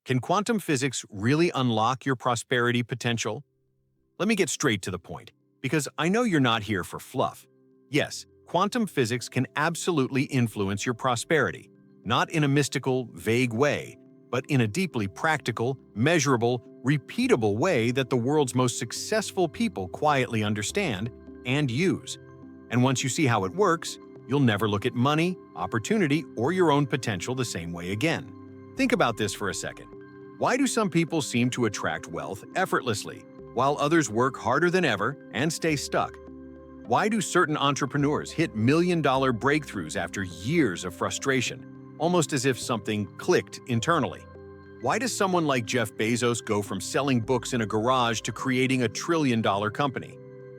Can quantum physics really unlock your prosperity potential? Let me get straight to the point, because I know you're not here for fluff. Yes, quantum physics can absolutely influence your prosperity, not in a mystical, vague way, but in a deeply practical, measurable, repeatable way that the world's most successful people quietly understand and use. And once you see how it works, you'll never look at money, opportunity, or your own potential the same way again. Think about this for a second. Why do some people seem to attract wealth effortlessly, while others work harder than ever and stay stuck? Why do certain entrepreneurs hit million-dollar breakthroughs after years of frustration, almost as if something clicked internally? Why does someone like Jeff Bezos go from selling books in a garage to creating a trillion-dollar company?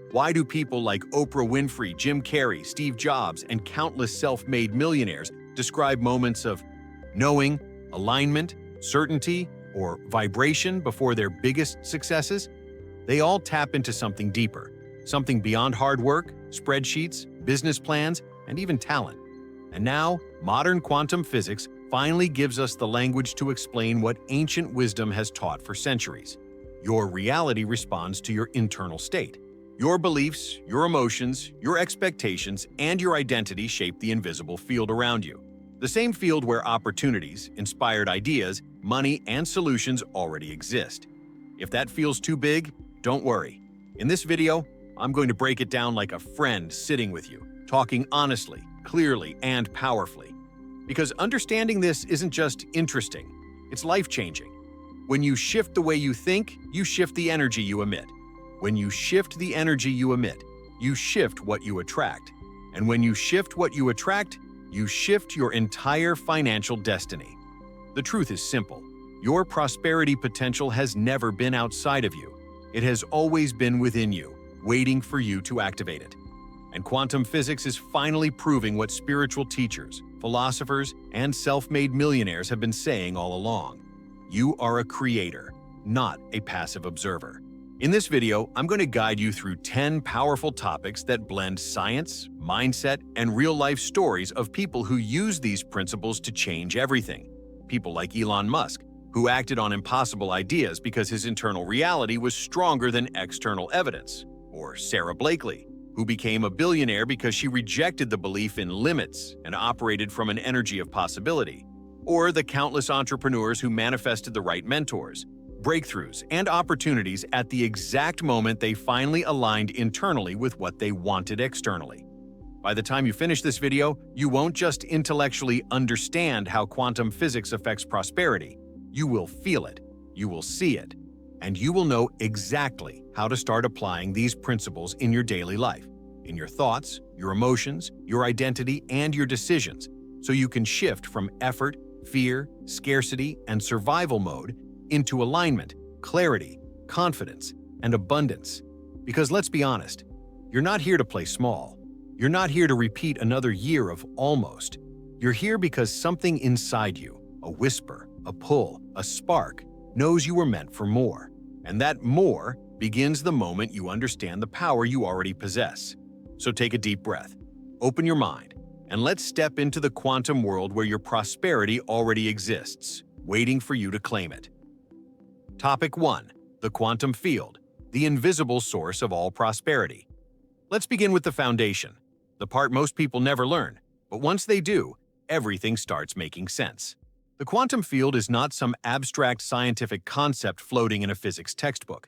Why do people like Oprah Winfrey, Jim Carrey, Steve Jobs, and countless self-made millionaires describe moments of knowing, alignment, certainty, or vibration before their biggest successes? They all tap into something deeper, something beyond hard work, spreadsheets, business plans, and even talent. And now, modern quantum physics finally gives us the language to explain what ancient wisdom has taught for centuries. Your reality responds to your internal state. Your beliefs, your emotions, your expectations, and your identity shape the invisible field around you. The same field where opportunities, inspired ideas, money, and solutions already exist. If that feels too big, don't worry. In this video, I'm going to break it down like a friend sitting with you, talking honestly, clearly, and powerfully. Because understanding this isn't just interesting, it's life-changing. When you shift the way you think, you shift the energy you emit. When you shift the energy you emit, you shift what you attract. And when you shift what you attract, you shift your entire financial destiny. The truth is simple. Your prosperity potential has never been outside of you. It has always been within you, waiting for you to activate it. And quantum physics is finally proving what spiritual teachers, philosophers, and self-made millionaires have been saying all along. You are a creator, not a passive observer. In this video, I'm going to guide you through 10 powerful topics that blend science, mindset, and real-life stories of people who use these principles to change everything. People like Elon Musk, who acted on impossible ideas because his internal reality was stronger than external evidence. Or Sarah Blakely, who became a billionaire because she rejected the belief in limits and operated from an energy of possibility. Or the countless entrepreneurs who manifested the right mentors, breakthroughs, and opportunities at the exact moment they finally aligned internally with what they wanted externally. By the time you finish this video, you won't just intellectually understand how quantum physics affects prosperity. You will feel it, you will see it, and you will know exactly how to start applying these principles in your daily life, in your thoughts, your emotions, your identity, and your decisions, so you can shift from effort, fear, scarcity, and survival mode into alignment, clarity, confidence, and abundance. Because let's be honest, you're not here to play small. You're not here to repeat another year of almost. You're here because something inside you, a whisper, a pull, a spark, knows you were meant for more. And that more begins the moment you understand the power you already possess. So take a deep breath, open your mind, and let's step into the quantum world where your prosperity already exists, waiting for you to claim it. Topic 1. The quantum field, the invisible source of all prosperity. Let's begin with the foundation, the part most people never learn, but once they do, everything starts making sense. The quantum field is not some abstract scientific concept floating in a physics textbook.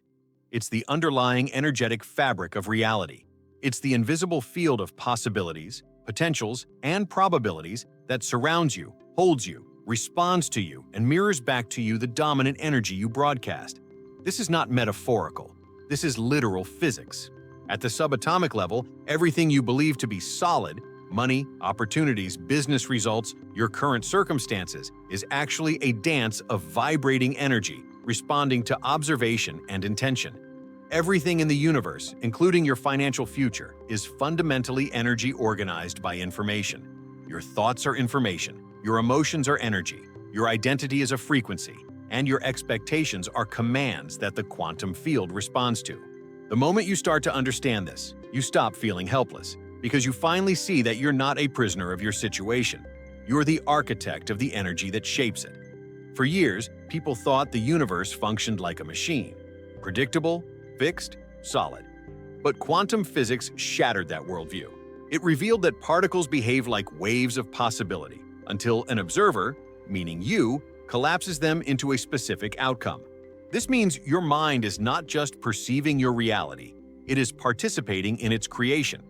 It's the underlying energetic fabric of reality. It's the invisible field of possibilities, potentials, and probabilities that surrounds you, holds you, responds to you, and mirrors back to you the dominant energy you broadcast. This is not metaphorical. This is literal physics. At the subatomic level, everything you believe to be solid, money, opportunities, business results, your current circumstances, is actually a dance of vibrating energy, responding to observation and intention. Everything in the universe, including your financial future, is fundamentally energy organized by information. Your thoughts are information. Your emotions are energy, your identity is a frequency, and your expectations are commands that the quantum field responds to. The moment you start to understand this, you stop feeling helpless, because you finally see that you're not a prisoner of your situation. You're the architect of the energy that shapes it. For years, people thought the universe functioned like a machine. Predictable, fixed, solid. But quantum physics shattered that worldview. It revealed that particles behave like waves of possibility until an observer, meaning you, collapses them into a specific outcome. This means your mind is not just perceiving your reality, it is participating in its creation.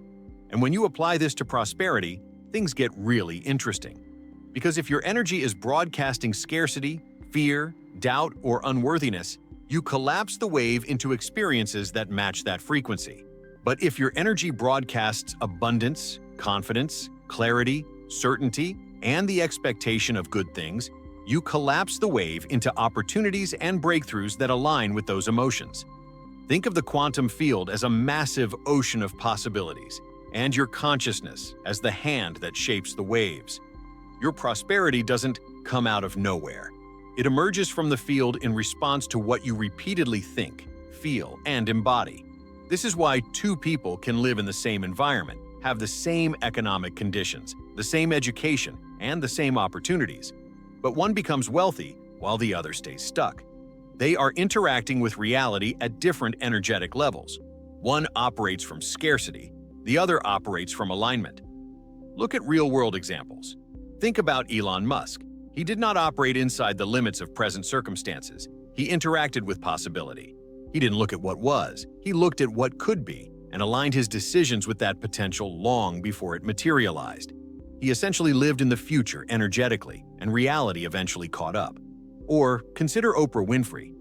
And when you apply this to prosperity, things get really interesting. Because if your energy is broadcasting scarcity, fear, doubt, or unworthiness, you collapse the wave into experiences that match that frequency. But if your energy broadcasts abundance, confidence, clarity, certainty, and the expectation of good things, you collapse the wave into opportunities and breakthroughs that align with those emotions. Think of the quantum field as a massive ocean of possibilities, and your consciousness as the hand that shapes the waves. Your prosperity doesn't come out of nowhere. It emerges from the field in response to what you repeatedly think, feel, and embody. This is why two people can live in the same environment, have the same economic conditions, the same education, and the same opportunities. But one becomes wealthy while the other stays stuck. They are interacting with reality at different energetic levels. One operates from scarcity, the other operates from alignment. Look at real-world examples. Think about Elon Musk. He did not operate inside the limits of present circumstances. He interacted with possibility. He didn't look at what was, he looked at what could be, and aligned his decisions with that potential long before it materialized. He essentially lived in the future energetically, and reality eventually caught up. Or consider Oprah Winfrey.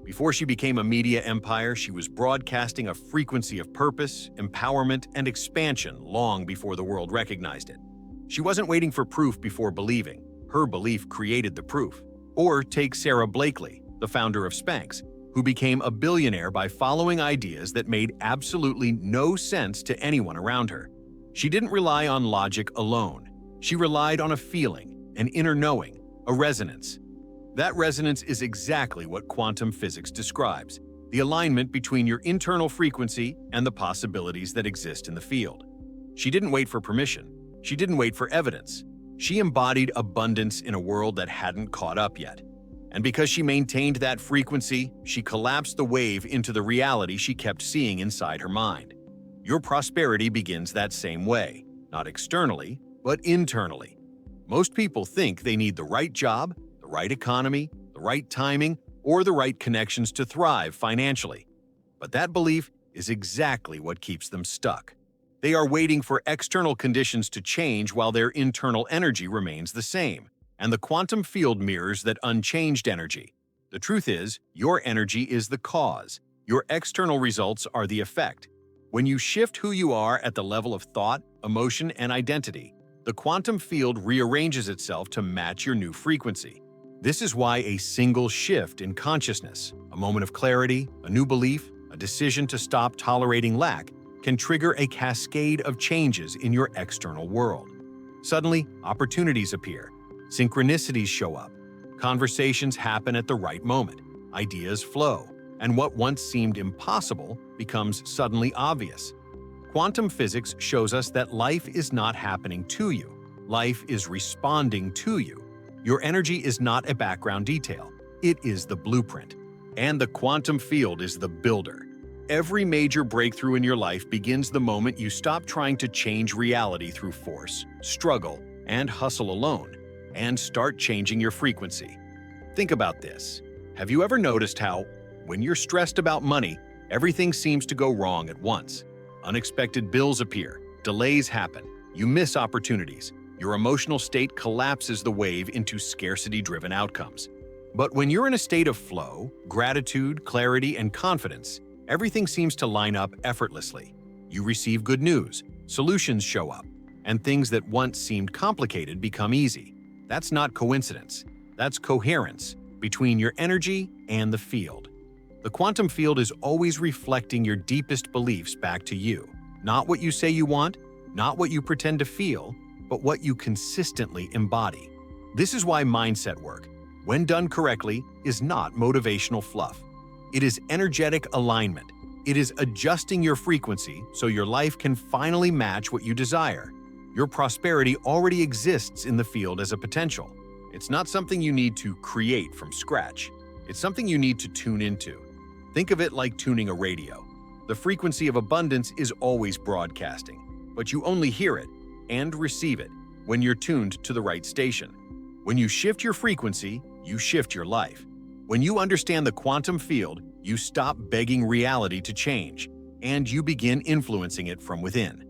Before she became a media empire, she was broadcasting a frequency of purpose, empowerment, and expansion long before the world recognized it. She wasn't waiting for proof before believing. Her belief created the proof. Or take Sarah Blakely, the founder of Spanx, who became a billionaire by following ideas that made absolutely no sense to anyone around her. She didn't rely on logic alone. She relied on a feeling, an inner knowing, a resonance. That resonance is exactly what quantum physics describes, the alignment between your internal frequency and the possibilities that exist in the field. She didn't wait for permission. She didn't wait for evidence. She embodied abundance in a world that hadn't caught up yet. And because she maintained that frequency, she collapsed the wave into the reality she kept seeing inside her mind. Your prosperity begins that same way, not externally, but internally. Most people think they need the right job, the right economy, the right timing, or the right connections to thrive financially. But that belief is exactly what keeps them stuck. They are waiting for external conditions to change while their internal energy remains the same. And the quantum field mirrors that unchanged energy. The truth is, your energy is the cause. Your external results are the effect. When you shift who you are at the level of thought, emotion, and identity, the quantum field rearranges itself to match your new frequency. This is why a single shift in consciousness, a moment of clarity, a new belief, a decision to stop tolerating lack, can trigger a cascade of changes in your external world. Suddenly, opportunities appear. Synchronicities show up. Conversations happen at the right moment. Ideas flow. And what once seemed impossible becomes suddenly obvious. Quantum physics shows us that life is not happening to you. Life is responding to you. Your energy is not a background detail. It is the blueprint. And the quantum field is the builder. Every major breakthrough in your life begins the moment you stop trying to change reality through force, struggle, and hustle alone, and start changing your frequency. Think about this. Have you ever noticed how, when you're stressed about money, everything seems to go wrong at once? Unexpected bills appear, delays happen, you miss opportunities, your emotional state collapses the wave into scarcity-driven outcomes. But when you're in a state of flow, gratitude, clarity, and confidence, everything seems to line up effortlessly. You receive good news, solutions show up, and things that once seemed complicated become easy. That's not coincidence. That's coherence between your energy and the field. The quantum field is always reflecting your deepest beliefs back to you. Not what you say you want, not what you pretend to feel, but what you consistently embody. This is why mindset work, when done correctly, is not motivational fluff. It is energetic alignment. It is adjusting your frequency so your life can finally match what you desire. Your prosperity already exists in the field as a potential. It's not something you need to create from scratch. It's something you need to tune into. Think of it like tuning a radio. The frequency of abundance is always broadcasting, but you only hear it and receive it when you're tuned to the right station. When you shift your frequency, you shift your life. When you understand the quantum field, you stop begging reality to change, and you begin influencing it from within.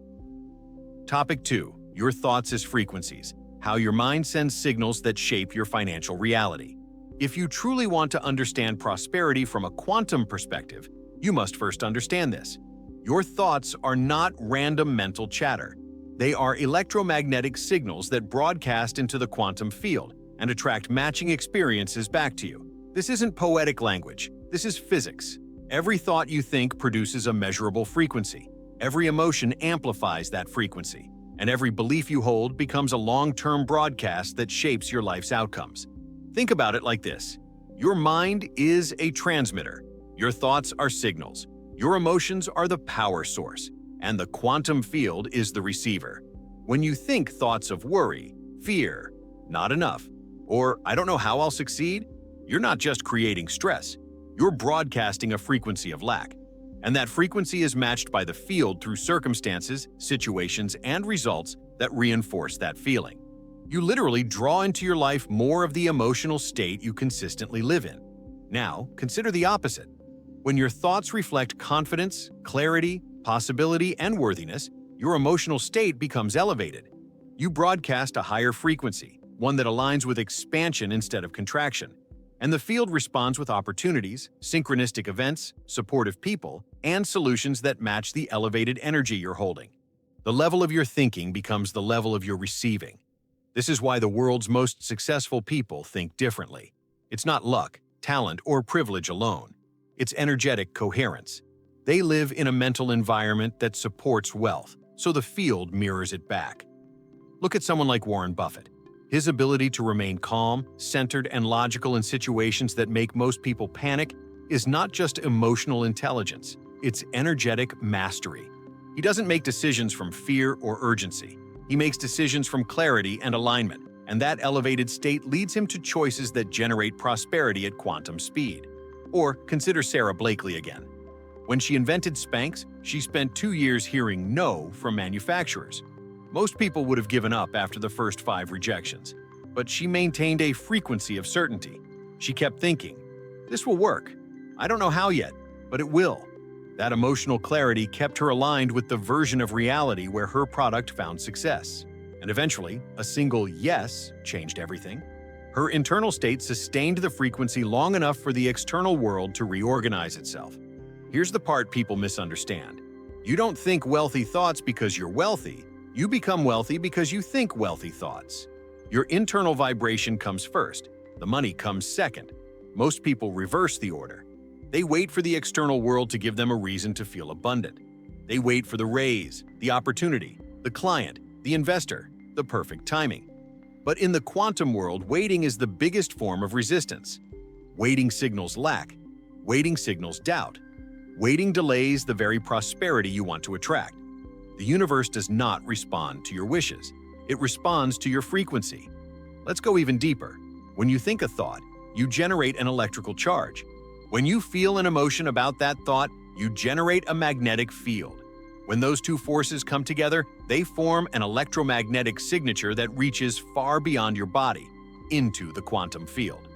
Topic 2. Your thoughts as frequencies. How your mind sends signals that shape your financial reality. If you truly want to understand prosperity from a quantum perspective, you must first understand this. Your thoughts are not random mental chatter. They are electromagnetic signals that broadcast into the quantum field and attract matching experiences back to you. This isn't poetic language. This is physics. Every thought you think produces a measurable frequency. Every emotion amplifies that frequency, and every belief you hold becomes a long-term broadcast that shapes your life's outcomes. Think about it like this. Your mind is a transmitter. Your thoughts are signals. Your emotions are the power source, and the quantum field is the receiver. When you think thoughts of worry, fear, not enough, or I don't know how I'll succeed, you're not just creating stress. You're broadcasting a frequency of lack. And that frequency is matched by the field through circumstances, situations, and results that reinforce that feeling. You literally draw into your life more of the emotional state you consistently live in. Now, consider the opposite. When your thoughts reflect confidence, clarity, possibility, and worthiness, your emotional state becomes elevated. You broadcast a higher frequency, one that aligns with expansion instead of contraction. And the field responds with opportunities, synchronistic events, supportive people, and solutions that match the elevated energy you're holding. The level of your thinking becomes the level of your receiving. This is why the world's most successful people think differently. It's not luck, talent, or privilege alone. It's energetic coherence. They live in a mental environment that supports wealth, so the field mirrors it back. Look at someone like Warren Buffett. His ability to remain calm, centered, and logical in situations that make most people panic is not just emotional intelligence, it's energetic mastery. He doesn't make decisions from fear or urgency. He makes decisions from clarity and alignment, and that elevated state leads him to choices that generate prosperity at quantum speed. Or consider Sarah Blakely again. When she invented Spanx, she spent 2 years hearing no from manufacturers. Most people would have given up after the first 5 rejections, but she maintained a frequency of certainty. She kept thinking, "This will work. I don't know how yet, but it will." That emotional clarity kept her aligned with the version of reality where her product found success. And eventually, a single yes changed everything. Her internal state sustained the frequency long enough for the external world to reorganize itself. Here's the part people misunderstand. You don't think wealthy thoughts because you're wealthy. You become wealthy because you think wealthy thoughts. Your internal vibration comes first. The money comes second. Most people reverse the order. They wait for the external world to give them a reason to feel abundant. They wait for the raise, the opportunity, the client, the investor, the perfect timing. But in the quantum world, waiting is the biggest form of resistance. Waiting signals lack. Waiting signals doubt. Waiting delays the very prosperity you want to attract. The universe does not respond to your wishes. It responds to your frequency. Let's go even deeper. When you think a thought, you generate an electrical charge. When you feel an emotion about that thought, you generate a magnetic field. When those two forces come together, they form an electromagnetic signature that reaches far beyond your body, into the quantum field.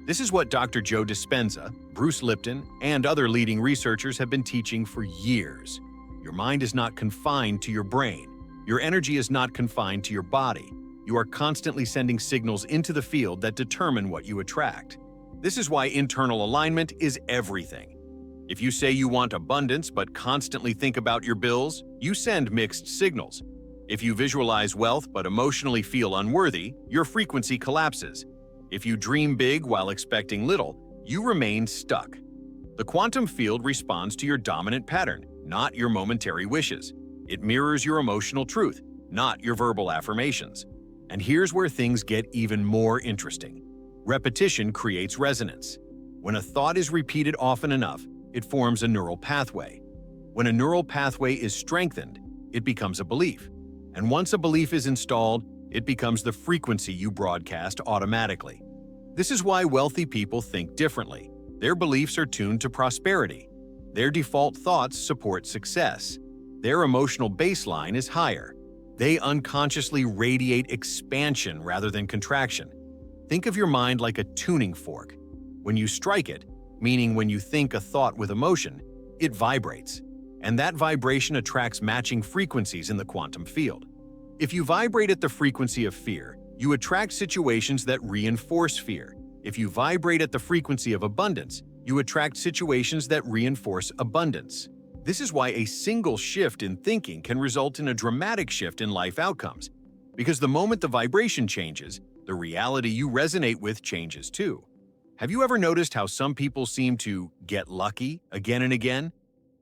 This is what Dr. Joe Dispenza, Bruce Lipton, and other leading researchers have been teaching for years. Your mind is not confined to your brain. Your energy is not confined to your body. You are constantly sending signals into the field that determine what you attract. This is why internal alignment is everything. If you say you want abundance but constantly think about your bills, you send mixed signals. If you visualize wealth but emotionally feel unworthy, your frequency collapses. If you dream big while expecting little, you remain stuck. The quantum field responds to your dominant pattern, not your momentary wishes. It mirrors your emotional truth, not your verbal affirmations. And here's where things get even more interesting. Repetition creates resonance. When a thought is repeated often enough, it forms a neural pathway. When a neural pathway is strengthened, it becomes a belief. And once a belief is installed, It becomes the frequency you broadcast automatically. This is why wealthy people think differently. Their beliefs are tuned to prosperity. Their default thoughts support success. Their emotional baseline is higher. They unconsciously radiate expansion rather than contraction. Think of your mind like a tuning fork. When you strike it, meaning when you think a thought with emotion, it vibrates. And that vibration attracts matching frequencies in the quantum field. If you vibrate at the frequency of fear, you attract situations that reinforce fear. If you vibrate at the frequency of abundance, you attract situations that reinforce abundance. This is why a single shift in thinking can result in a dramatic shift in life outcomes. Because the moment the vibration changes, the reality you resonate with changes too. Have you ever noticed how some people seem to get lucky again and again?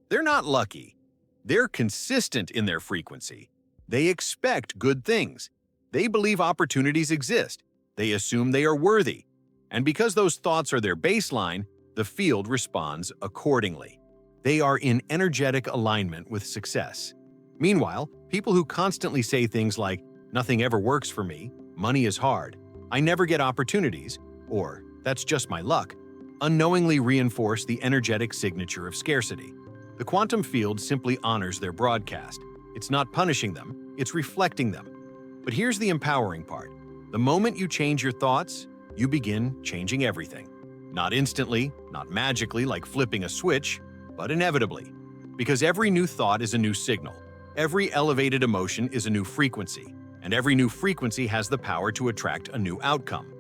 They're not lucky. They're consistent in their frequency. They expect good things. They believe opportunities exist. They assume they are worthy. And because those thoughts are their baseline, the field responds accordingly. They are in energetic alignment with success. Meanwhile, people who constantly say things like, "Nothing ever works for me," "Money is hard," "I never get opportunities," or "That's just my luck," unknowingly reinforce the energetic signature of scarcity. The quantum field simply honors their broadcast. It's not punishing them, it's reflecting them. But here's the empowering part. The moment you change your thoughts, you begin changing everything. Not instantly, not magically like flipping a switch, but inevitably. Because every new thought is a new signal. Every elevated emotion is a new frequency. And every new frequency has the power to attract a new outcome.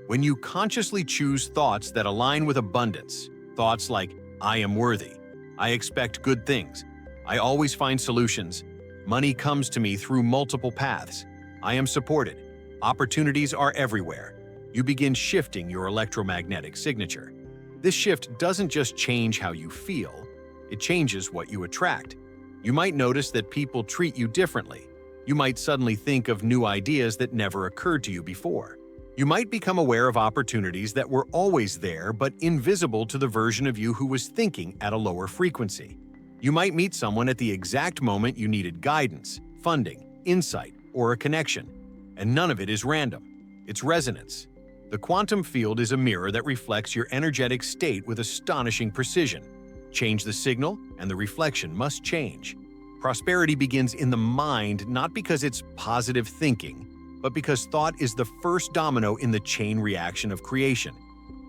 When you consciously choose thoughts that align with abundance, thoughts like, "I am worthy," "I expect good things," "I always find solutions," "Money comes to me through multiple paths," "I am supported," "Opportunities are everywhere," you begin shifting your electromagnetic signature. This shift doesn't just change how you feel, it changes what you attract. You might notice that people treat you differently. You might suddenly think of new ideas that never occurred to you before. You might become aware of opportunities that were always there but invisible to the version of you who was thinking at a lower frequency. You might meet someone at the exact moment you needed guidance, funding, insight, or a connection. And none of it is random. It's resonance. The quantum field is a mirror that reflects your energetic state with astonishing precision. Change the signal, and the reflection must change. Prosperity begins in the mind not because it's positive thinking, but because thought is the first domino in the chain reaction of creation.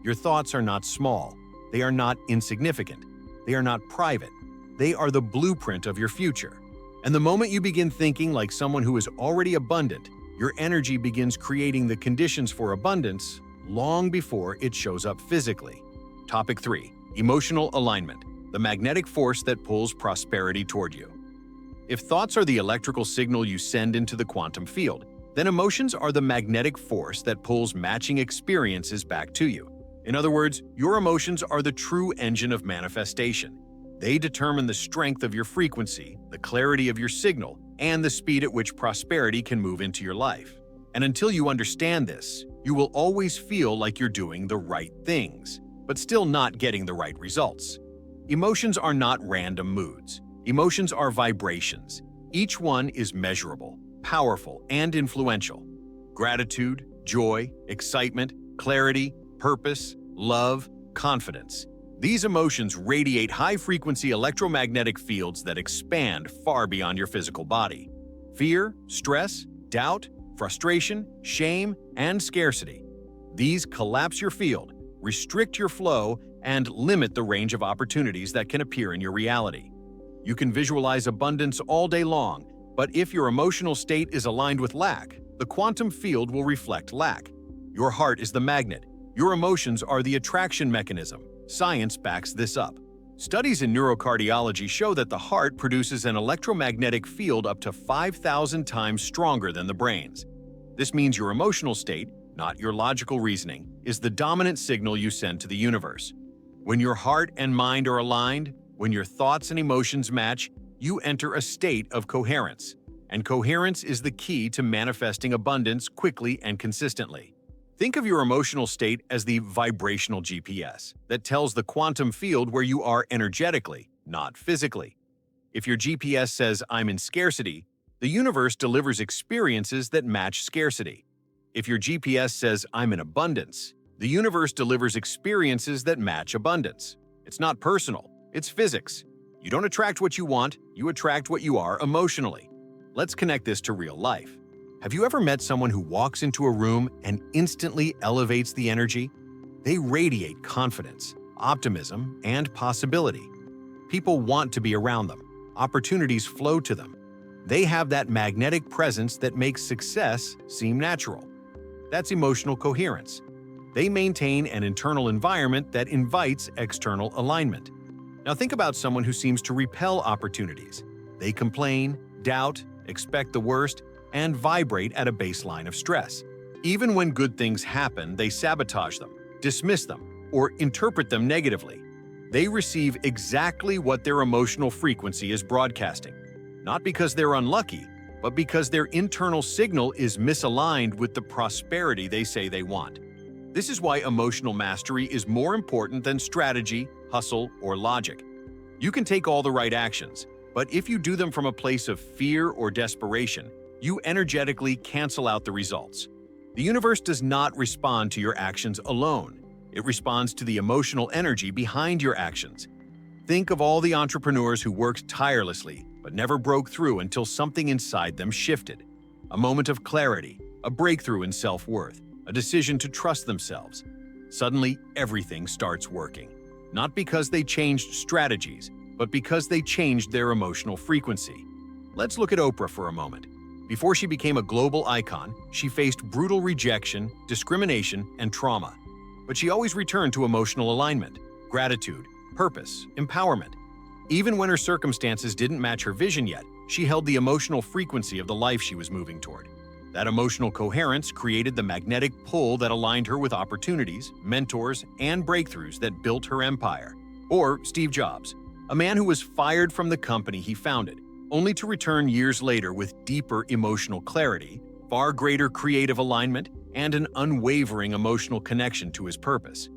Your thoughts are not small. They are not insignificant. They are not private. They are the blueprint of your future. And the moment you begin thinking like someone who is already abundant, your energy begins creating the conditions for abundance long before it shows up physically. Topic 3. Emotional alignment, the magnetic force that pulls prosperity toward you. If thoughts are the electrical signal you send into the quantum field, then emotions are the magnetic force that pulls matching experiences back to you. In other words, your emotions are the true engine of manifestation. They determine the strength of your frequency, the clarity of your signal, and the speed at which prosperity can move into your life. And until you understand this, you will always feel like you're doing the right things, but still not getting the right results. Emotions are not random moods. Emotions are vibrations. Each one is measurable, powerful, and influential. Gratitude, joy, excitement, clarity, purpose, love, confidence. These emotions radiate high-frequency electromagnetic fields that expand far beyond your physical body. Fear, stress, doubt, frustration, shame, and scarcity. These collapse your field, restrict your flow, and limit the range of opportunities that can appear in your reality. You can visualize abundance all day long, but if your emotional state is aligned with lack, the quantum field will reflect lack. Your heart is the magnet. Your emotions are the attraction mechanism. Science backs this up. Studies in neurocardiology show that the heart produces an electromagnetic field up to 5,000 times stronger than the brain's. This means your emotional state, not your logical reasoning, is the dominant signal you send to the universe. When your heart and mind are aligned, when your thoughts and emotions match, you enter a state of coherence. And coherence is the key to manifesting abundance quickly and consistently. Think of your emotional state as the vibrational GPS that tells the quantum field where you are energetically, not physically. If your GPS says, "I'm in scarcity," the The universe delivers experiences that match scarcity. If your GPS says, "I'm in abundance," the universe delivers experiences that match abundance. It's not personal, it's physics. You don't attract what you want, you attract what you are emotionally. Let's connect this to real life. Have you ever met someone who walks into a room and instantly elevates the energy? They radiate confidence, optimism, and possibility. People want to be around them. Opportunities flow to them. They have that magnetic presence that makes success seem natural. That's emotional coherence. They maintain an internal environment that invites external alignment. Now think about someone who seems to repel opportunities. They complain, doubt, expect the worst, and vibrate at a baseline of stress. Even when good things happen, they sabotage them, dismiss them, or interpret them negatively. They receive exactly what their emotional frequency is broadcasting. Not because they're unlucky, but because their internal signal is misaligned with the prosperity they say they want. This is why emotional mastery is more important than strategy, hustle, or logic. You can take all the right actions, but if you do them from a place of fear or desperation, you energetically cancel out the results. The universe does not respond to your actions alone. It responds to the emotional energy behind your actions. Think of all the entrepreneurs who worked tirelessly but never broke through until something inside them shifted. A moment of clarity, a breakthrough in self-worth, a decision to trust themselves. Suddenly, everything starts working. Not because they changed strategies, but because they changed their emotional frequency. Let's look at Oprah for a moment. Before she became a global icon, she faced brutal rejection, discrimination, and trauma. But she always returned to emotional alignment, gratitude, purpose, empowerment. Even when her circumstances didn't match her vision yet, she held the emotional frequency of the life she was moving toward. That emotional coherence created the magnetic pull that aligned her with opportunities, mentors, and breakthroughs that built her empire. Or Steve Jobs, a man who was fired from the company he founded, only to return years later with deeper emotional clarity, far greater creative alignment, and an unwavering emotional connection to his purpose.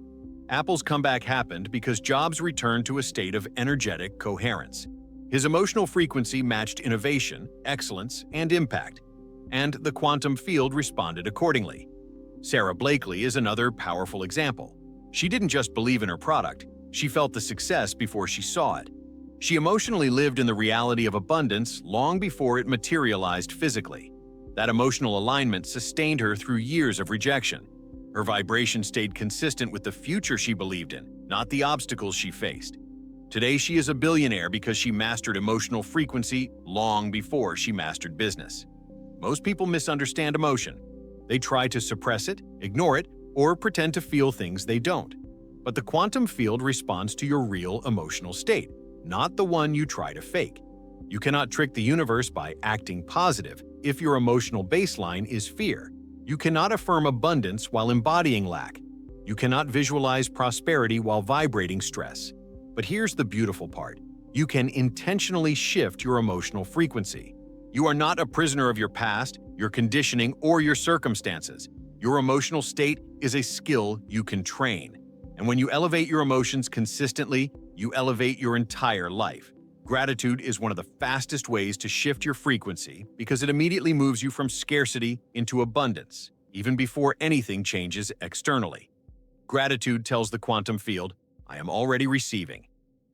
Apple's comeback happened because Jobs returned to a state of energetic coherence. His emotional frequency matched innovation, excellence, and impact, and the quantum field responded accordingly. Sarah Blakely is another powerful example. She didn't just believe in her product, she felt the success before she saw it. She emotionally lived in the reality of abundance long before it materialized physically. That emotional alignment sustained her through years of rejection. Her vibration stayed consistent with the future she believed in, not the obstacles she faced. Today, she is a billionaire because she mastered emotional frequency long before she mastered business. Most people misunderstand emotion. They try to suppress it, ignore it, or pretend to feel things they don't. But the quantum field responds to your real emotional state, not the one you try to fake. You cannot trick the universe by acting positive if your emotional baseline is fear. You cannot affirm abundance while embodying lack. You cannot visualize prosperity while vibrating stress. But here's the beautiful part. You can intentionally shift your emotional frequency. You are not a prisoner of your past, your conditioning, or your circumstances. Your emotional state is a skill you can train. And when you elevate your emotions consistently, you elevate your entire life. Gratitude is one of the fastest ways to shift your frequency because it immediately moves you from scarcity into abundance, even before anything changes externally. Gratitude tells the quantum field, "I am already receiving,"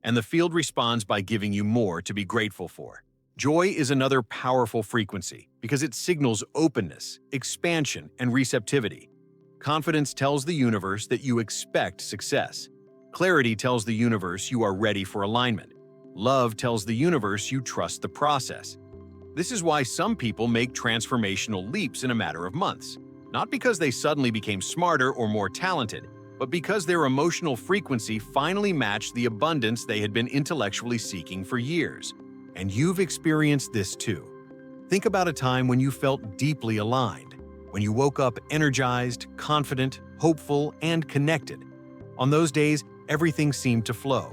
and the field responds by giving you more to be grateful for. Joy is another powerful frequency because it signals openness, expansion, and receptivity. Confidence tells the universe that you expect success. Clarity tells the universe you are ready for alignment. Love tells the universe you trust the process. This is why some people make transformational leaps in a matter of months. Not because they suddenly became smarter or more talented, but because their emotional frequency finally matched the abundance they had been intellectually seeking for years. And you've experienced this too. Think about a time when you felt deeply aligned, when you woke up energized, confident, hopeful, and connected. On those days, everything seemed to flow.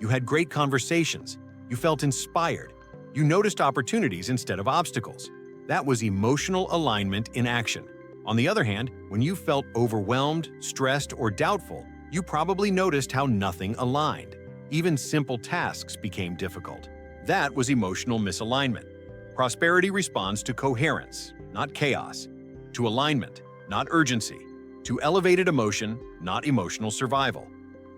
You had great conversations. You felt inspired. You noticed opportunities instead of obstacles. That was emotional alignment in action. On the other hand, when you felt overwhelmed, stressed, or doubtful, you probably noticed how nothing aligned. Even simple tasks became difficult. That was emotional misalignment. Prosperity responds to coherence, not chaos, to alignment, not urgency, to elevated emotion, not emotional survival.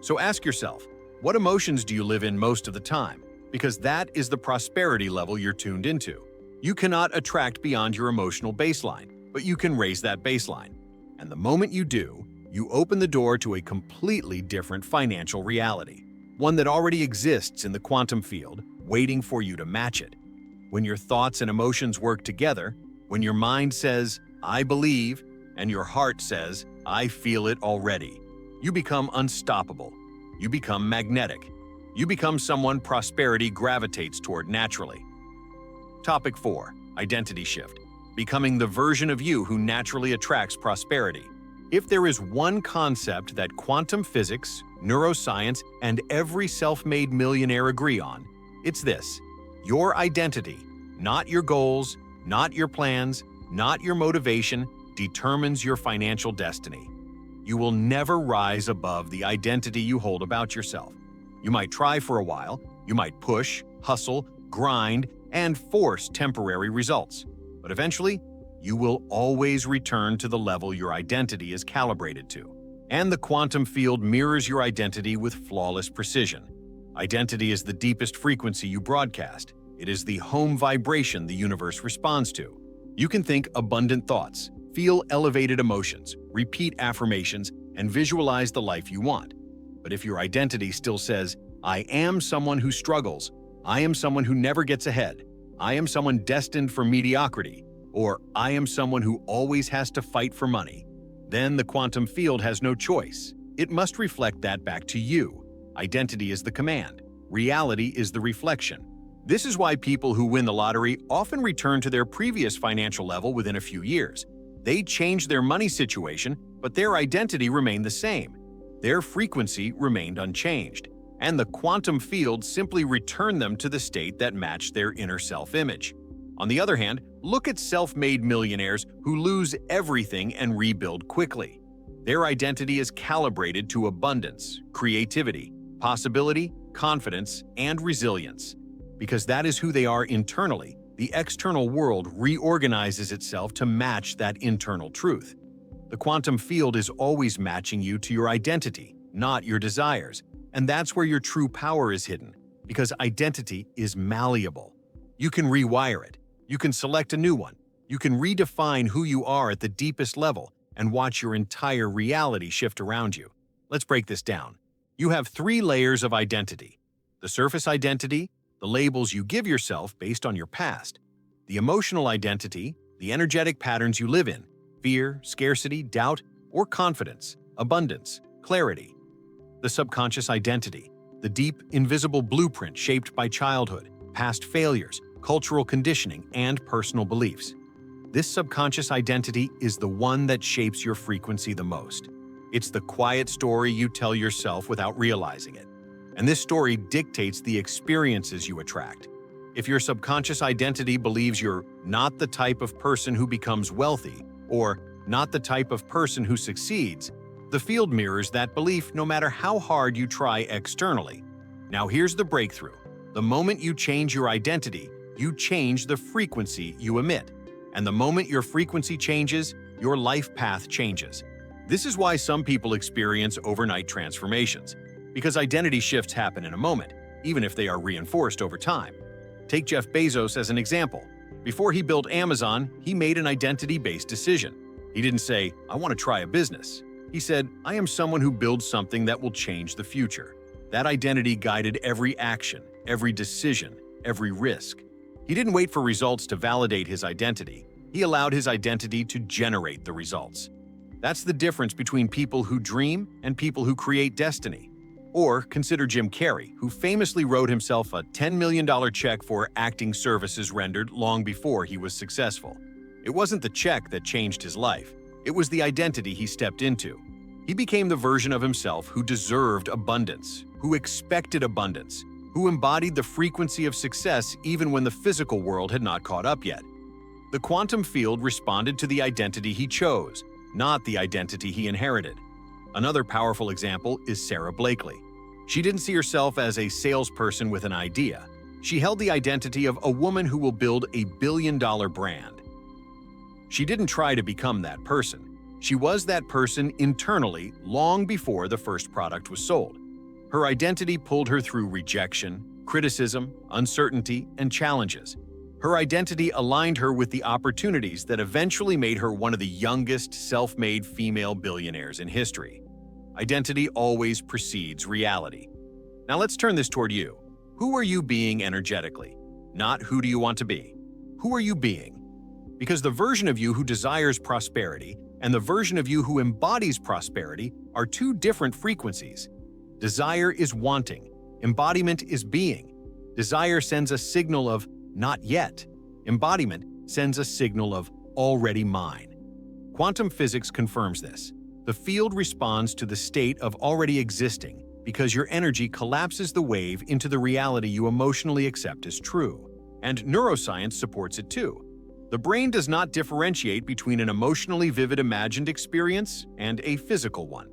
So ask yourself, what emotions do you live in most of the time? Because that is the prosperity level you're tuned into. You cannot attract beyond your emotional baseline, but you can raise that baseline. And the moment you do, you open the door to a completely different financial reality, one that already exists in the quantum field, waiting for you to match it. When your thoughts and emotions work together, when your mind says, "I believe," and your heart says, "I feel it already," you become unstoppable. You become magnetic. You become someone prosperity gravitates toward naturally. Topic 4. Identity shift. Becoming the version of you who naturally attracts prosperity. If there is one concept that quantum physics, neuroscience, and every self-made millionaire agree on, it's this: your identity, not your goals, not your plans, not your motivation, determines your financial destiny. You will never rise above the identity you hold about yourself. You might try for a while, you might push, hustle, grind, and force temporary results. But eventually, you will always return to the level your identity is calibrated to. And the quantum field mirrors your identity with flawless precision. Identity is the deepest frequency you broadcast. It is the home vibration the universe responds to. You can think abundant thoughts, feel elevated emotions, repeat affirmations, and visualize the life you want. But if your identity still says, "I am someone who struggles," "I am someone who never gets ahead," "I am someone destined for mediocrity," or "I am someone who always has to fight for money," then the quantum field has no choice. It must reflect that back to you. Identity is the command. Reality is the reflection. This is why people who win the lottery often return to their previous financial level within a few years. They change their money situation, but their identity remained the same. Their frequency remained unchanged, and the quantum field simply returned them to the state that matched their inner self-image. On the other hand, look at self-made millionaires who lose everything and rebuild quickly. Their identity is calibrated to abundance, creativity, possibility, confidence, and resilience. Because that is who they are internally, the external world reorganizes itself to match that internal truth. The quantum field is always matching you to your identity, not your desires. And that's where your true power is hidden, because identity is malleable. You can rewire it. You can select a new one. You can redefine who you are at the deepest level and watch your entire reality shift around you. Let's break this down. You have 3 layers of identity: the surface identity, the labels you give yourself based on your past; the emotional identity, the energetic patterns you live in: fear, scarcity, doubt, or confidence, abundance, clarity; the subconscious identity, the deep, invisible blueprint shaped by childhood, past failures, cultural conditioning, and personal beliefs. This subconscious identity is the one that shapes your frequency the most. It's the quiet story you tell yourself without realizing it. And this story dictates the experiences you attract. If your subconscious identity believes you're not the type of person who becomes wealthy, or not the type of person who succeeds, the field mirrors that belief no matter how hard you try externally. Now here's the breakthrough. The moment you change your identity, you change the frequency you emit. And the moment your frequency changes, your life path changes. This is why some people experience overnight transformations, because identity shifts happen in a moment, even if they are reinforced over time. Take Jeff Bezos as an example. Before he built Amazon, he made an identity-based decision. He didn't say, "I want to try a business." He said, "I am someone who builds something that will change the future." That identity guided every action, every decision, every risk. He didn't wait for results to validate his identity. He allowed his identity to generate the results. That's the difference between people who dream and people who create destiny. Or consider Jim Carrey, who famously wrote himself a $10 million check for acting services rendered long before he was successful. It wasn't the check that changed his life. It was the identity he stepped into. He became the version of himself who deserved abundance, who expected abundance, who embodied the frequency of success even when the physical world had not caught up yet. The quantum field responded to the identity he chose, not the identity he inherited. Another powerful example is Sarah Blakely. She didn't see herself as a salesperson with an idea. She held the identity of a woman who will build a billion-dollar brand. She didn't try to become that person. She was that person internally long before the first product was sold. Her identity pulled her through rejection, criticism, uncertainty, and challenges. Her identity aligned her with the opportunities that eventually made her one of the youngest self-made female billionaires in history. Identity always precedes reality. Now let's turn this toward you. Who are you being energetically? Not who do you want to be. Who are you being? Because the version of you who desires prosperity and the version of you who embodies prosperity are two different frequencies. Desire is wanting. Embodiment is being. Desire sends a signal of not yet. Embodiment sends a signal of already mine. Quantum physics confirms this. The field responds to the state of already existing because your energy collapses the wave into the reality you emotionally accept as true. And neuroscience supports it too. The brain does not differentiate between an emotionally vivid imagined experience and a physical one.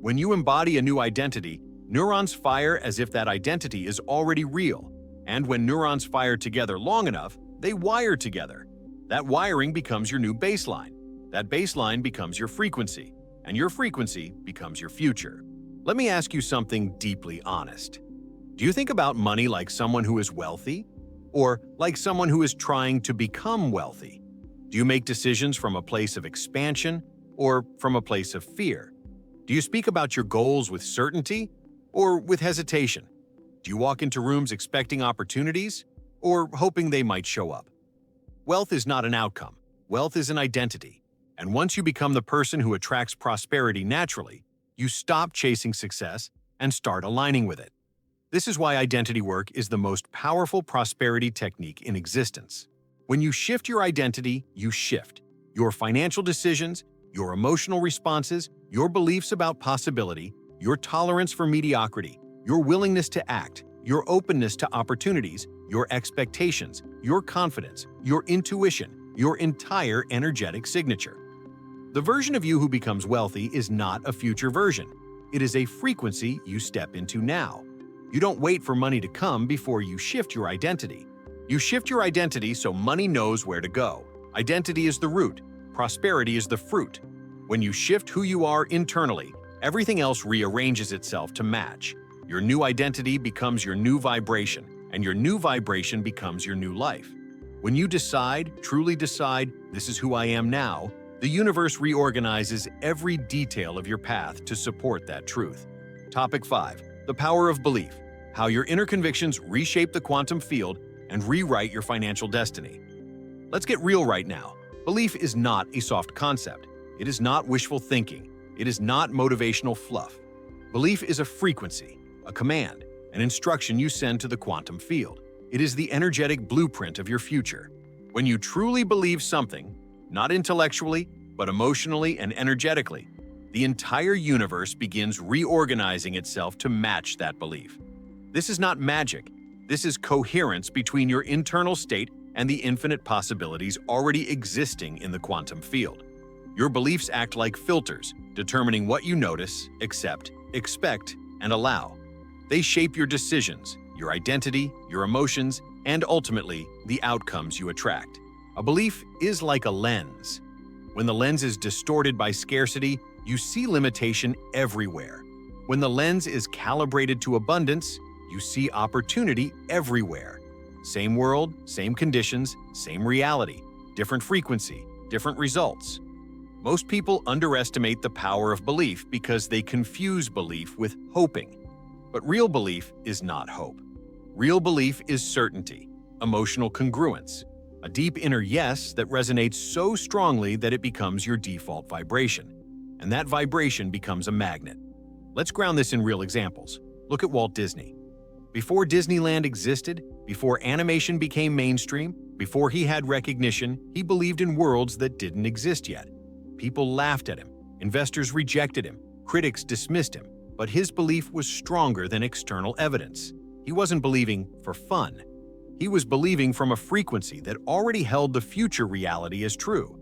When you embody a new identity, neurons fire as if that identity is already real. And when neurons fire together long enough, they wire together. That wiring becomes your new baseline. That baseline becomes your frequency. And your frequency becomes your future. Let me ask you something deeply honest. Do you think about money like someone who is wealthy? Or like someone who is trying to become wealthy? Do you make decisions from a place of expansion or from a place of fear? Do you speak about your goals with certainty or with hesitation? Do you walk into rooms expecting opportunities or hoping they might show up? Wealth is not an outcome. Wealth is an identity. And once you become the person who attracts prosperity naturally, you stop chasing success and start aligning with it. This is why identity work is the most powerful prosperity technique in existence. When you shift your identity, you shift. Your financial decisions, your emotional responses, your beliefs about possibility, your tolerance for mediocrity, your willingness to act, your openness to opportunities, your expectations, your confidence, your intuition, your entire energetic signature. The version of you who becomes wealthy is not a future version. It is a frequency you step into now. You don't wait for money to come before you shift your identity. You shift your identity so money knows where to go. Identity is the root. Prosperity is the fruit. When you shift who you are internally, everything else rearranges itself to match. Your new identity becomes your new vibration, and your new vibration becomes your new life. When you decide, truly decide, this is who I am now, the universe reorganizes every detail of your path to support that truth. Topic 5. The power of belief. How your inner convictions reshape the quantum field and rewrite your financial destiny. Let's get real right now. Belief is not a soft concept. It is not wishful thinking. It is not motivational fluff. Belief is a frequency, a command, an instruction you send to the quantum field. It is the energetic blueprint of your future. When you truly believe something, not intellectually, but emotionally and energetically, the entire universe begins reorganizing itself to match that belief. This is not magic. This is coherence between your internal state and the infinite possibilities already existing in the quantum field. Your beliefs act like filters, determining what you notice, accept, expect, and allow. They shape your decisions, your identity, your emotions, and ultimately, the outcomes you attract. A belief is like a lens. When the lens is distorted by scarcity, you see limitation everywhere. When the lens is calibrated to abundance, you see opportunity everywhere. Same world, same conditions, same reality, different frequency, different results. Most people underestimate the power of belief because they confuse belief with hoping. But real belief is not hope. Real belief is certainty, emotional congruence, a deep inner yes that resonates so strongly that it becomes your default vibration. And that vibration becomes a magnet. Let's ground this in real examples. Look at Walt Disney. Before Disneyland existed, before animation became mainstream, before he had recognition, he believed in worlds that didn't exist yet. People laughed at him, investors rejected him, critics dismissed him, but his belief was stronger than external evidence. He wasn't believing for fun. He was believing from a frequency that already held the future reality as true.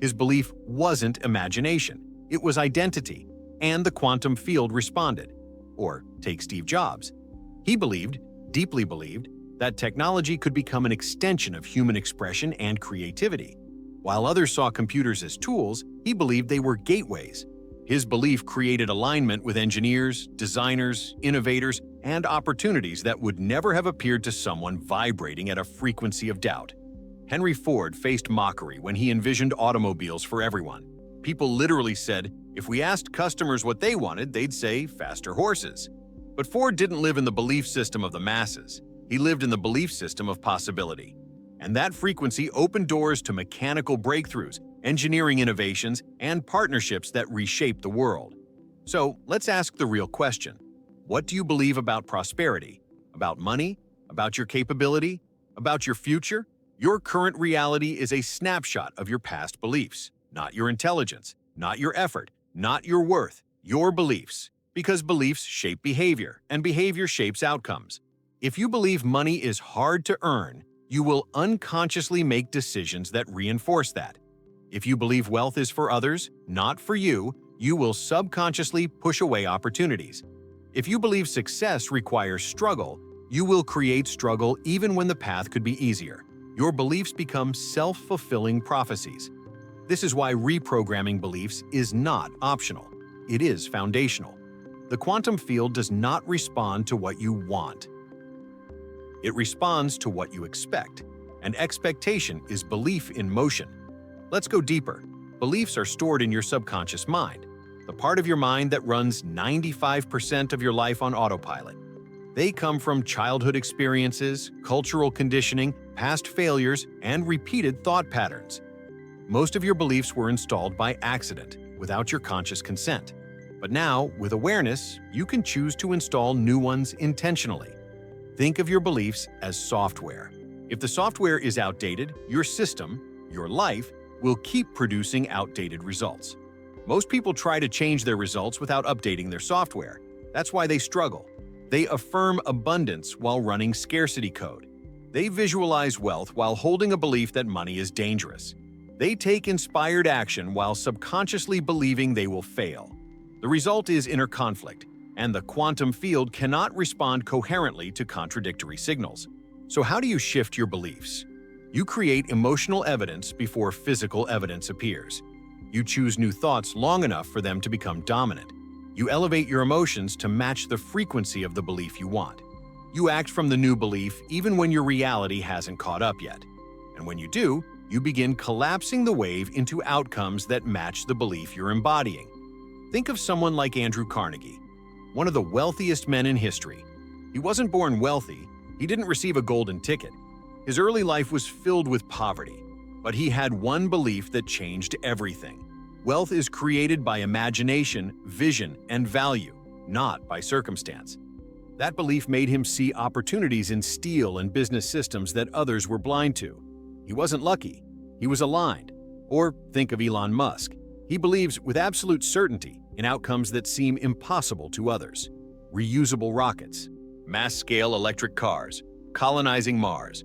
His belief wasn't imagination, it was identity, and the quantum field responded. Or take Steve Jobs. He believed, deeply believed, that technology could become an extension of human expression and creativity. While others saw computers as tools, he believed they were gateways. His belief created alignment with engineers, designers, innovators, and opportunities that would never have appeared to someone vibrating at a frequency of doubt. Henry Ford faced mockery when he envisioned automobiles for everyone. People literally said, if we asked customers what they wanted, they'd say faster horses. But Ford didn't live in the belief system of the masses. He lived in the belief system of possibility. And that frequency opened doors to mechanical breakthroughs, engineering innovations, and partnerships that reshaped the world. So let's ask the real question. What do you believe about prosperity? About money? About your capability? About your future? Your current reality is a snapshot of your past beliefs, not your intelligence, not your effort, not your worth, your beliefs. Because beliefs shape behavior, and behavior shapes outcomes. If you believe money is hard to earn, you will unconsciously make decisions that reinforce that. If you believe wealth is for others, not for you, you will subconsciously push away opportunities. If you believe success requires struggle, you will create struggle even when the path could be easier. Your beliefs become self-fulfilling prophecies. This is why reprogramming beliefs is not optional. It is foundational. The quantum field does not respond to what you want. It responds to what you expect, and expectation is belief in motion. Let's go deeper. Beliefs are stored in your subconscious mind, the part of your mind that runs 95% of your life on autopilot. They come from childhood experiences, cultural conditioning, past failures, and repeated thought patterns. Most of your beliefs were installed by accident, without your conscious consent. But now, with awareness, you can choose to install new ones intentionally. Think of your beliefs as software. If the software is outdated, your system, your life, will keep producing outdated results. Most people try to change their results without updating their software. That's why they struggle. They affirm abundance while running scarcity code. They visualize wealth while holding a belief that money is dangerous. They take inspired action while subconsciously believing they will fail. The result is inner conflict, and the quantum field cannot respond coherently to contradictory signals. So how do you shift your beliefs? You create emotional evidence before physical evidence appears. You choose new thoughts long enough for them to become dominant. You elevate your emotions to match the frequency of the belief you want. You act from the new belief even when your reality hasn't caught up yet. And when you do, you begin collapsing the wave into outcomes that match the belief you're embodying. Think of someone like Andrew Carnegie, one of the wealthiest men in history. He wasn't born wealthy. He didn't receive a golden ticket. His early life was filled with poverty, but he had one belief that changed everything. Wealth is created by imagination, vision, and value, not by circumstance. That belief made him see opportunities in steel and business systems that others were blind to. He wasn't lucky. He was aligned. Or think of Elon Musk. He believes with absolute certainty in outcomes that seem impossible to others. Reusable rockets, mass-scale electric cars, colonizing Mars.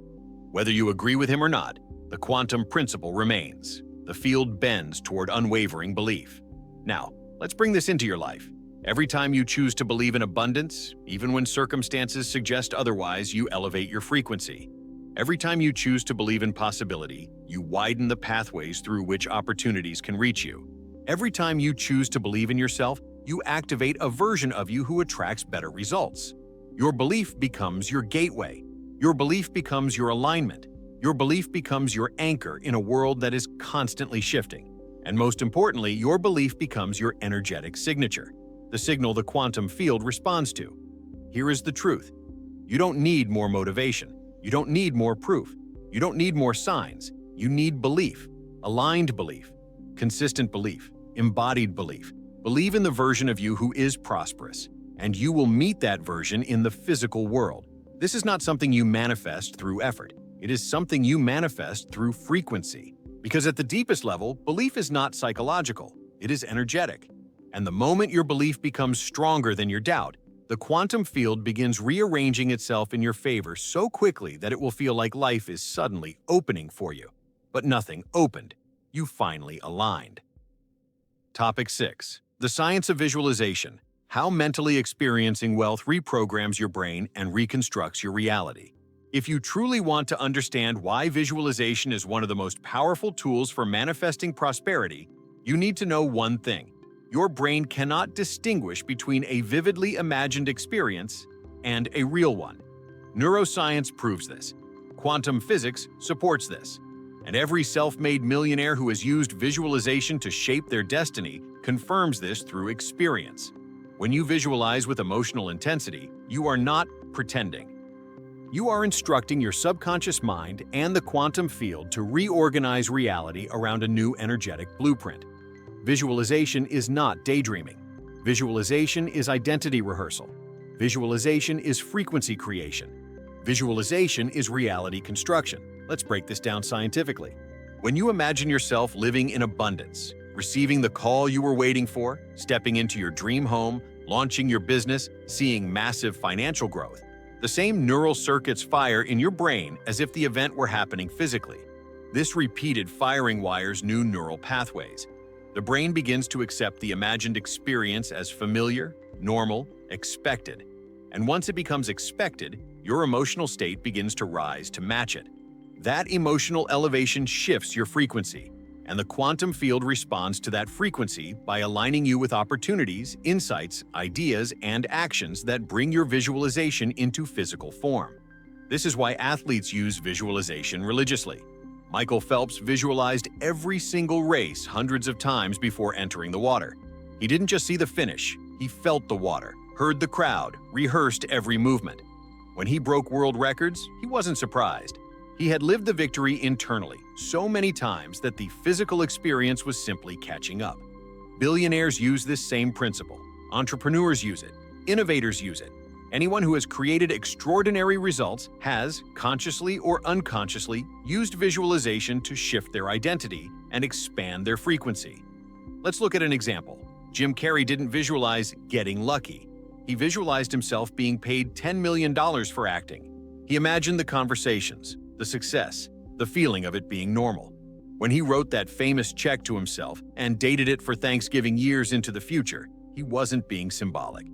Whether you agree with him or not, the quantum principle remains. The field bends toward unwavering belief. Now, let's bring this into your life. Every time you choose to believe in abundance, even when circumstances suggest otherwise, you elevate your frequency. Every time you choose to believe in possibility, you widen the pathways through which opportunities can reach you. Every time you choose to believe in yourself, you activate a version of you who attracts better results. Your belief becomes your gateway. Your belief becomes your alignment. Your belief becomes your anchor in a world that is constantly shifting. And most importantly, your belief becomes your energetic signature, the signal the quantum field responds to. Here is the truth. You don't need more motivation. You don't need more proof. You don't need more signs. You need belief, aligned belief, consistent belief, embodied belief. Believe in the version of you who is prosperous, and you will meet that version in the physical world. This is not something you manifest through effort. It is something you manifest through frequency. Because at the deepest level, belief is not psychological. It is energetic. And the moment your belief becomes stronger than your doubt, the quantum field begins rearranging itself in your favor so quickly that it will feel like life is suddenly opening for you. But nothing opened. You finally aligned. Topic 6. The science of visualization. How mentally experiencing wealth reprograms your brain and reconstructs your reality. If you truly want to understand why visualization is one of the most powerful tools for manifesting prosperity, you need to know one thing. Your brain cannot distinguish between a vividly imagined experience and a real one. Neuroscience proves this. Quantum physics supports this. And every self-made millionaire who has used visualization to shape their destiny confirms this through experience. When you visualize with emotional intensity, you are not pretending. You are instructing your subconscious mind and the quantum field to reorganize reality around a new energetic blueprint. Visualization is not daydreaming. Visualization is identity rehearsal. Visualization is frequency creation. Visualization is reality construction. Let's break this down scientifically. When you imagine yourself living in abundance, receiving the call you were waiting for, stepping into your dream home, launching your business, seeing massive financial growth, the same neural circuits fire in your brain as if the event were happening physically. This repeated firing wires new neural pathways. The brain begins to accept the imagined experience as familiar, normal, expected. And once it becomes expected, your emotional state begins to rise to match it. That emotional elevation shifts your frequency, and the quantum field responds to that frequency by aligning you with opportunities, insights, ideas, and actions that bring your visualization into physical form. This is why athletes use visualization religiously. Michael Phelps visualized every single race hundreds of times before entering the water. He didn't just see the finish, he felt the water, heard the crowd, rehearsed every movement. When he broke world records, he wasn't surprised. He had lived the victory internally so many times that the physical experience was simply catching up. Billionaires use this same principle. Entrepreneurs use it. Innovators use it. Anyone who has created extraordinary results has, consciously or unconsciously, used visualization to shift their identity and expand their frequency. Let's look at an example. Jim Carrey didn't visualize getting lucky. He visualized himself being paid $10 million for acting. He imagined the conversations, the success, the feeling of it being normal. When he wrote that famous check to himself and dated it for Thanksgiving years into the future, he wasn't being symbolic.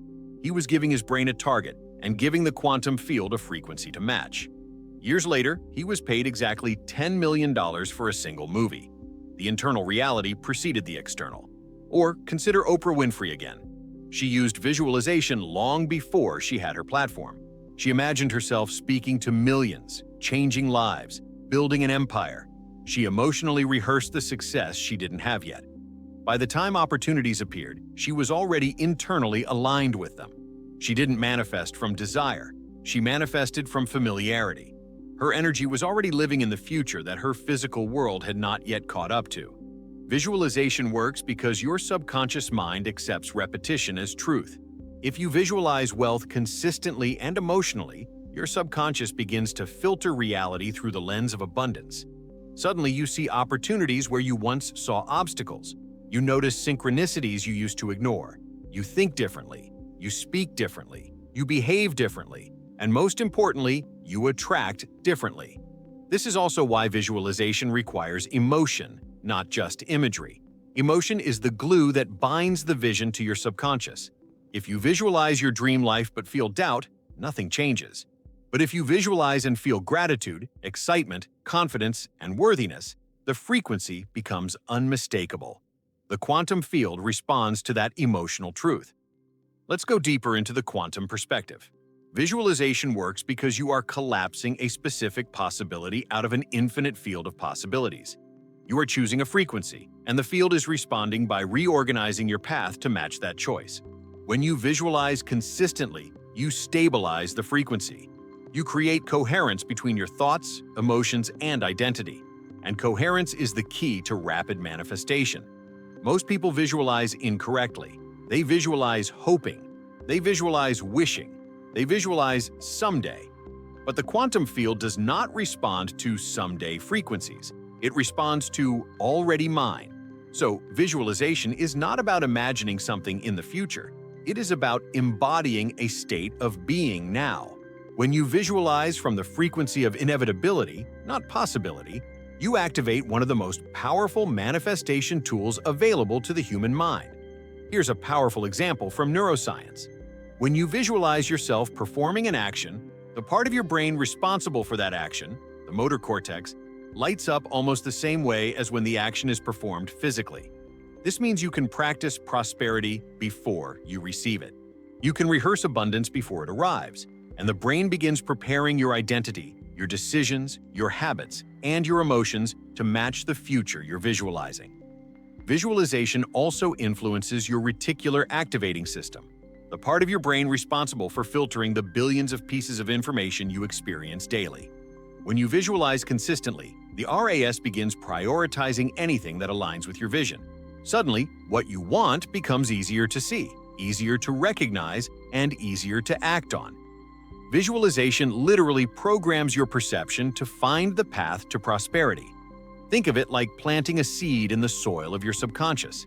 He was giving his brain a target and giving the quantum field a frequency to match. Years later, he was paid exactly $10 million for a single movie. The internal reality preceded the external. Or consider Oprah Winfrey again. She used visualization long before she had her platform. She imagined herself speaking to millions, changing lives, building an empire. She emotionally rehearsed the success she didn't have yet. By the time opportunities appeared, she was already internally aligned with them. She didn't manifest from desire. She manifested from familiarity. Her energy was already living in the future that her physical world had not yet caught up to. Visualization works because your subconscious mind accepts repetition as truth. If you visualize wealth consistently and emotionally, your subconscious begins to filter reality through the lens of abundance. Suddenly, you see opportunities where you once saw obstacles. You notice synchronicities you used to ignore. You think differently. You speak differently. You behave differently. And most importantly, you attract differently. This is also why visualization requires emotion, not just imagery. Emotion is the glue that binds the vision to your subconscious. If you visualize your dream life but feel doubt, nothing changes. But if you visualize and feel gratitude, excitement, confidence, and worthiness, the frequency becomes unmistakable. The quantum field responds to that emotional truth. Let's go deeper into the quantum perspective. Visualization works because you are collapsing a specific possibility out of an infinite field of possibilities. You are choosing a frequency, and the field is responding by reorganizing your path to match that choice. When you visualize consistently, you stabilize the frequency. You create coherence between your thoughts, emotions, and identity. And coherence is the key to rapid manifestation. Most people visualize incorrectly. They visualize hoping. They visualize wishing. They visualize someday. But the quantum field does not respond to someday frequencies. It responds to already mine. So visualization is not about imagining something in the future. It is about embodying a state of being now. When you visualize from the frequency of inevitability, not possibility, you activate one of the most powerful manifestation tools available to the human mind. Here's a powerful example from neuroscience. When you visualize yourself performing an action, The part of your brain responsible for that action, the motor cortex, lights up almost the same way as when the action is performed physically. This means you can practice prosperity before you receive it. You can rehearse abundance before it arrives, and the brain begins preparing your identity, your decisions, your habits, and your emotions to match the future you're visualizing. Visualization also influences your reticular activating system, the part of your brain responsible for filtering the billions of pieces of information you experience daily. When you visualize consistently, the RAS begins prioritizing anything that aligns with your vision. Suddenly, what you want becomes easier to see, easier to recognize, and easier to act on. Visualization literally programs your perception to find the path to prosperity. Think of it like planting a seed in the soil of your subconscious.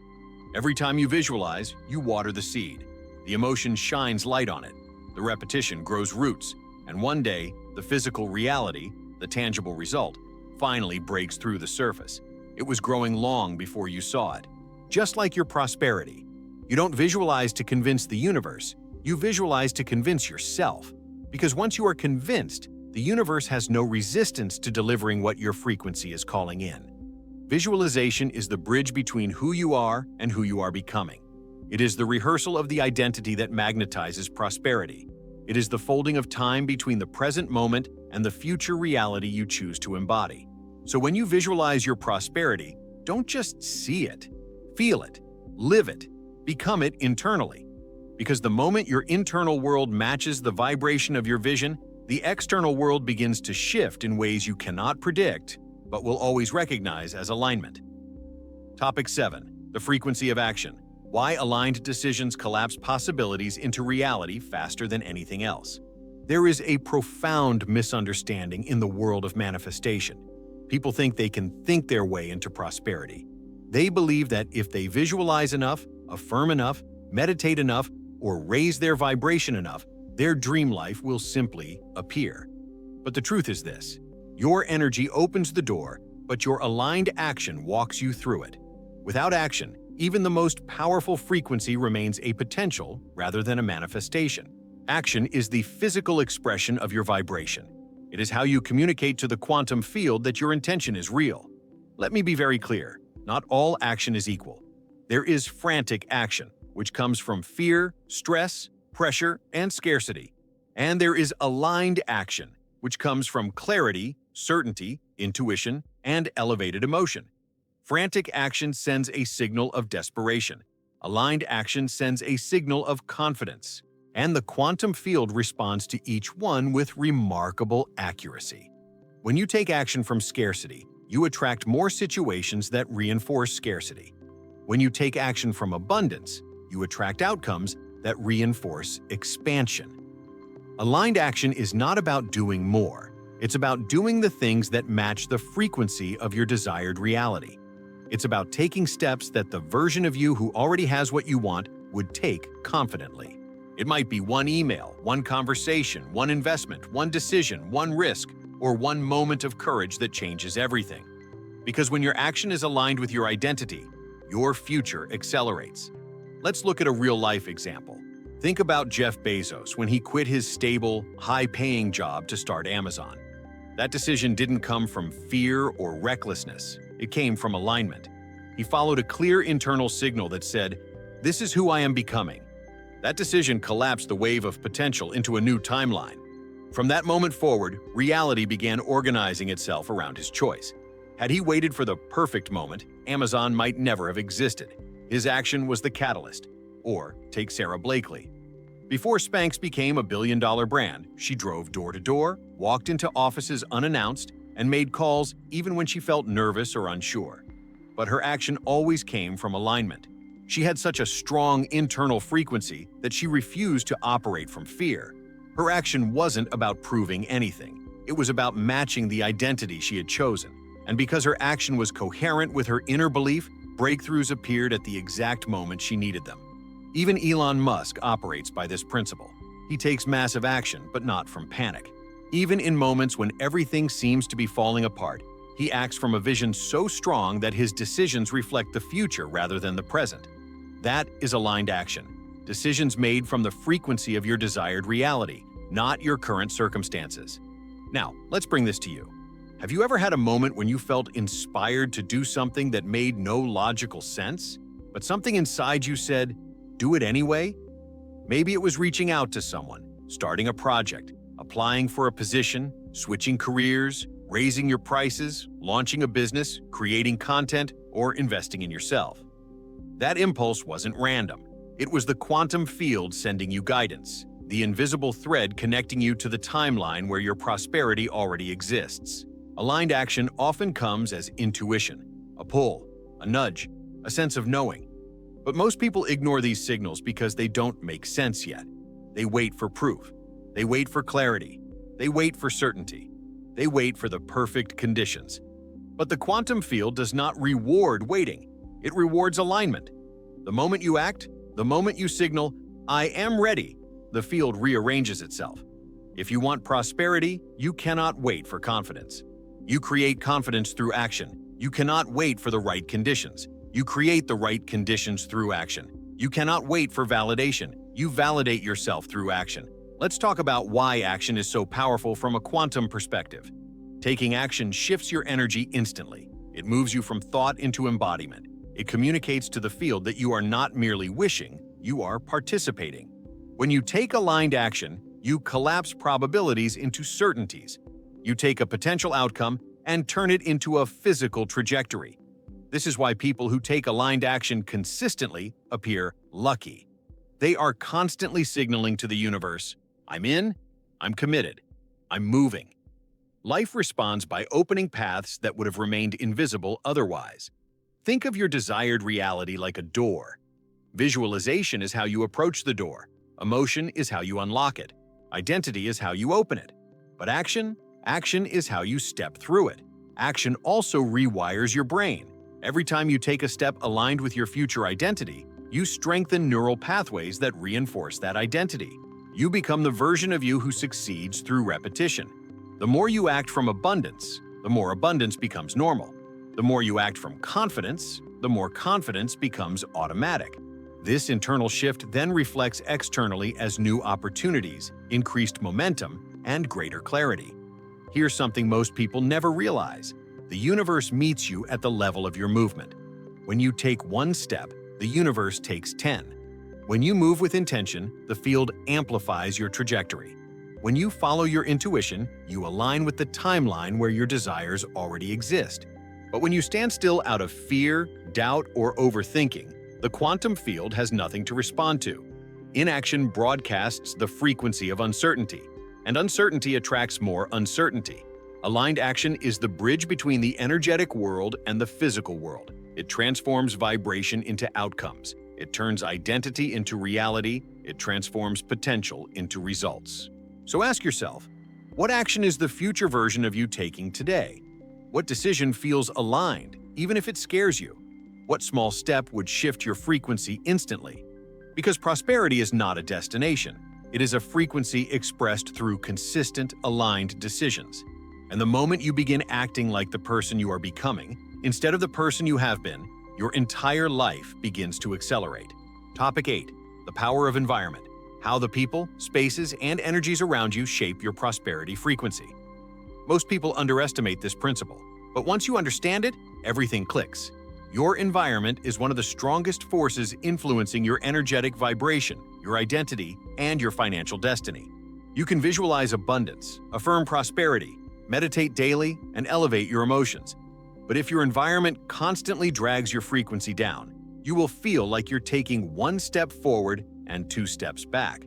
Every time you visualize, you water the seed. The emotion shines light on it. The repetition grows roots, and one day, the physical reality, the tangible result, finally breaks through the surface. It was growing long before you saw it. Just like your prosperity. You don't visualize to convince the universe, you visualize to convince yourself. Because once you are convinced, the universe has no resistance to delivering what your frequency is calling in. Visualization is the bridge between who you are and who you are becoming. It is the rehearsal of the identity that magnetizes prosperity. It is the folding of time between the present moment and the future reality you choose to embody. So when you visualize your prosperity, don't just see it. Feel it, live it, become it internally. Because the moment your internal world matches the vibration of your vision, the external world begins to shift in ways you cannot predict, but will always recognize as alignment. Topic 7. The frequency of action. Why aligned decisions collapse possibilities into reality faster than anything else. There is a profound misunderstanding in the world of manifestation. People think they can think their way into prosperity. They believe that if they visualize enough, affirm enough, meditate enough, or raise their vibration enough, their dream life will simply appear. But the truth is this: your energy opens the door, but your aligned action walks you through it. Without action, even the most powerful frequency remains a potential rather than a manifestation. Action is the physical expression of your vibration. It is how you communicate to the quantum field that your intention is real. Let me be very clear. Not all action is equal. There is frantic action, which comes from fear, stress, pressure, and scarcity. And there is aligned action, which comes from clarity, certainty, intuition, and elevated emotion. Frantic action sends a signal of desperation. Aligned action sends a signal of confidence. And the quantum field responds to each one with remarkable accuracy. When you take action from scarcity, you attract more situations that reinforce scarcity. When you take action from abundance, you attract outcomes that reinforce expansion. Aligned action is not about doing more. It's about doing the things that match the frequency of your desired reality. It's about taking steps that the version of you who already has what you want would take confidently. It might be one email, one conversation, one investment, one decision, one risk, or one moment of courage that changes everything. Because when your action is aligned with your identity, your future accelerates. Let's look at a real-life example. Think about Jeff Bezos when he quit his stable, high-paying job to start Amazon. That decision didn't come from fear or recklessness. It came from alignment. He followed a clear internal signal that said, "This is who I am becoming." That decision collapsed the wave of potential into a new timeline. From that moment forward, reality began organizing itself around his choice. Had he waited for the perfect moment, Amazon might never have existed. His action was the catalyst. Or take Sarah Blakely. Before Spanx became a billion-dollar brand, she drove door to door, walked into offices unannounced, and made calls even when she felt nervous or unsure. But her action always came from alignment. She had such a strong internal frequency that she refused to operate from fear. Her action wasn't about proving anything. It was about matching the identity she had chosen. And because her action was coherent with her inner belief, breakthroughs appeared at the exact moment she needed them. Even Elon Musk operates by this principle. He takes massive action, but not from panic. Even in moments when everything seems to be falling apart, he acts from a vision so strong that his decisions reflect the future rather than the present. That is aligned action. Decisions made from the frequency of your desired reality, not your current circumstances. Now, let's bring this to you. Have you ever had a moment when you felt inspired to do something that made no logical sense, but something inside you said, do it anyway? Maybe it was reaching out to someone, starting a project, applying for a position, switching careers, raising your prices, launching a business, creating content, or investing in yourself. That impulse wasn't random. It was the quantum field sending you guidance, the invisible thread connecting you to the timeline where your prosperity already exists. Aligned action often comes as intuition, a pull, a nudge, a sense of knowing. But most people ignore these signals because they don't make sense yet. They wait for proof. They wait for clarity. They wait for certainty. They wait for the perfect conditions. But the quantum field does not reward waiting. It rewards alignment. The moment you act, the moment you signal, I am ready, the field rearranges itself. If you want prosperity, you cannot wait for confidence. You create confidence through action. You cannot wait for the right conditions. You create the right conditions through action. You cannot wait for validation. You validate yourself through action. Let's talk about why action is so powerful from a quantum perspective. Taking action shifts your energy instantly. It moves you from thought into embodiment. It communicates to the field that you are not merely wishing, you are participating. When you take aligned action, you collapse probabilities into certainties. You take a potential outcome and turn it into a physical trajectory. This is why people who take aligned action consistently appear lucky. They are constantly signaling to the universe, I'm in, I'm committed, I'm moving. Life responds by opening paths that would have remained invisible otherwise. Think of your desired reality like a door. Visualization is how you approach the door. Emotion is how you unlock it. Identity is how you open it. But action is how you step through it. Action also rewires your brain. Every time you take a step aligned with your future identity, you strengthen neural pathways that reinforce that identity. You become the version of you who succeeds through repetition. The more you act from abundance, the more abundance becomes normal. The more you act from confidence, the more confidence becomes automatic. This internal shift then reflects externally as new opportunities, increased momentum, and greater clarity. Here's something most people never realize. The universe meets you at the level of your movement. When you take one step, the universe takes 10. When you move with intention, the field amplifies your trajectory. When you follow your intuition, you align with the timeline where your desires already exist. But when you stand still out of fear, doubt, or overthinking, the quantum field has nothing to respond to. Inaction broadcasts the frequency of uncertainty, and uncertainty attracts more uncertainty. Aligned action is the bridge between the energetic world and the physical world. It transforms vibration into outcomes. It turns identity into reality. It transforms potential into results. So ask yourself, what action is the future version of you taking today? What decision feels aligned, even if it scares you? What small step would shift your frequency instantly? Because prosperity is not a destination. It is a frequency expressed through consistent, aligned decisions. And the moment you begin acting like the person you are becoming, instead of the person you have been, your entire life begins to accelerate. Topic 8. The power of environment. How the people, spaces, and energies around you shape your prosperity frequency. Most people underestimate this principle, but once you understand it, everything clicks. Your environment is one of the strongest forces influencing your energetic vibration, your identity, and your financial destiny. You can visualize abundance, affirm prosperity, meditate daily, and elevate your emotions. But if your environment constantly drags your frequency down, you will feel like you're taking one step forward and two steps back.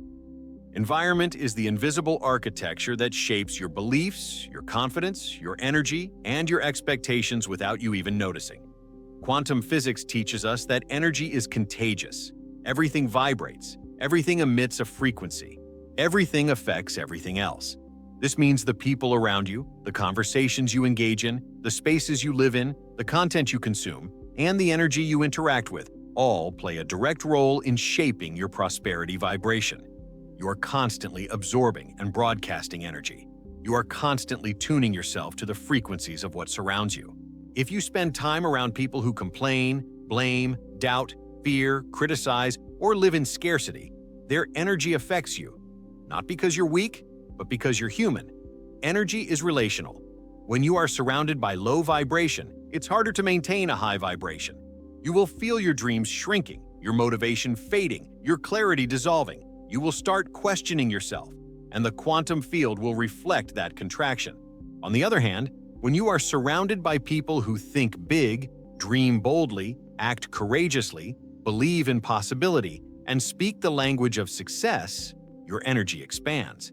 Environment is the invisible architecture that shapes your beliefs, your confidence, your energy, and your expectations without you even noticing. Quantum physics teaches us that energy is contagious. Everything vibrates. Everything emits a frequency. Everything affects everything else. This means the people around you, the conversations you engage in, the spaces you live in, the content you consume, and the energy you interact with all play a direct role in shaping your prosperity vibration. You are constantly absorbing and broadcasting energy. You are constantly tuning yourself to the frequencies of what surrounds you. If you spend time around people who complain, blame, doubt, fear, criticize, or live in scarcity, their energy affects you. Not because you're weak, but because you're human. Energy is relational. When you are surrounded by low vibration, it's harder to maintain a high vibration. You will feel your dreams shrinking, your motivation fading, your clarity dissolving. You will start questioning yourself, and the quantum field will reflect that contraction. On the other hand, when you are surrounded by people who think big, dream boldly, act courageously, believe in possibility, and speak the language of success, your energy expands.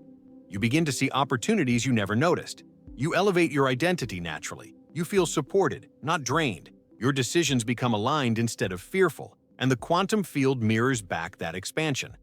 You begin to see opportunities you never noticed. You elevate your identity naturally. You feel supported, not drained. Your decisions become aligned instead of fearful, and the quantum field mirrors back that expansion.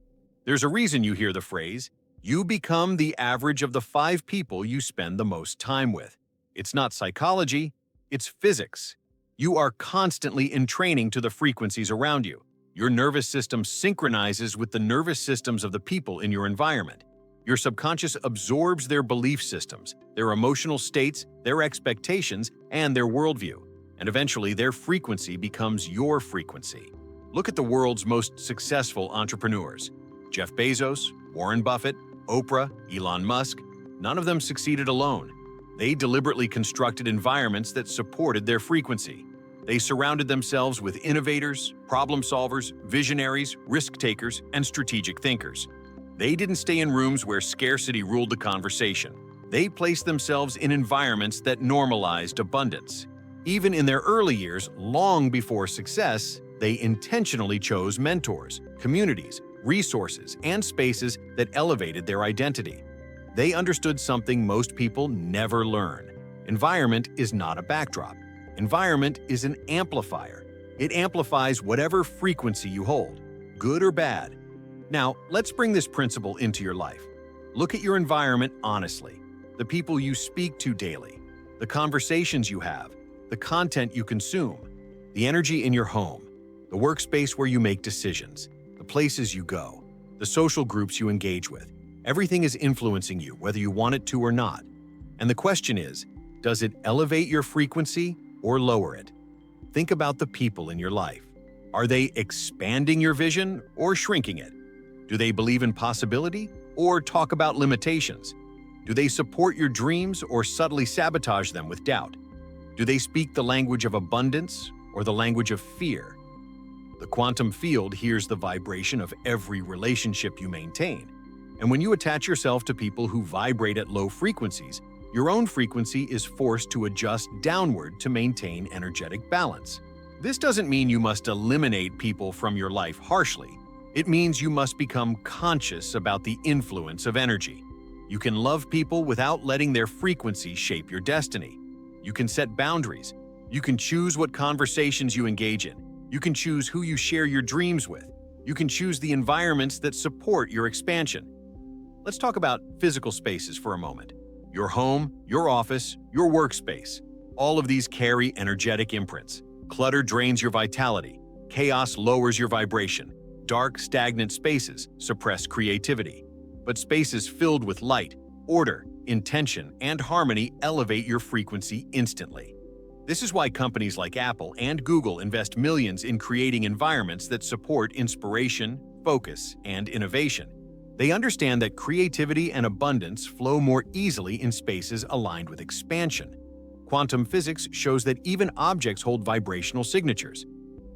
There's a reason you hear the phrase, "You become the average of the 5 people you spend the most time with." It's not psychology, it's physics. You are constantly entraining to the frequencies around you. Your nervous system synchronizes with the nervous systems of the people in your environment. Your subconscious absorbs their belief systems, their emotional states, their expectations, and their worldview. And eventually, their frequency becomes your frequency. Look at the world's most successful entrepreneurs. Jeff Bezos, Warren Buffett, Oprah, Elon Musk. None of them succeeded alone. They deliberately constructed environments that supported their frequency. They surrounded themselves with innovators, problem solvers, visionaries, risk takers, and strategic thinkers. They didn't stay in rooms where scarcity ruled the conversation. They placed themselves in environments that normalized abundance. Even in their early years, long before success, they intentionally chose mentors, communities, resources, and spaces that elevated their identity. They understood something most people never learn. Environment is not a backdrop. Environment is an amplifier. It amplifies whatever frequency you hold, good or bad. Now, let's bring this principle into your life. Look at your environment honestly. The people you speak to daily, the conversations you have, the content you consume, the energy in your home, the workspace where you make decisions, the places you go, the social groups you engage with. Everything is influencing you, whether you want it to or not. And the question is, does it elevate your frequency or lower it? Think about the people in your life. Are they expanding your vision or shrinking it? Do they believe in possibility or talk about limitations? Do they support your dreams or subtly sabotage them with doubt? Do they speak the language of abundance or the language of fear? The quantum field hears the vibration of every relationship you maintain. And when you attach yourself to people who vibrate at low frequencies, your own frequency is forced to adjust downward to maintain energetic balance. This doesn't mean you must eliminate people from your life harshly. It means you must become conscious about the influence of energy. You can love people without letting their frequency shape your destiny. You can set boundaries. You can choose what conversations you engage in. You can choose who you share your dreams with. You can choose the environments that support your expansion. Let's talk about physical spaces for a moment. Your home, your office, your workspace. All of these carry energetic imprints. Clutter drains your vitality. Chaos lowers your vibration. Dark, stagnant spaces suppress creativity. But spaces filled with light, order, intention, and harmony elevate your frequency instantly. This is why companies like Apple and Google invest millions in creating environments that support inspiration, focus, and innovation. They understand that creativity and abundance flow more easily in spaces aligned with expansion. Quantum physics shows that even objects hold vibrational signatures.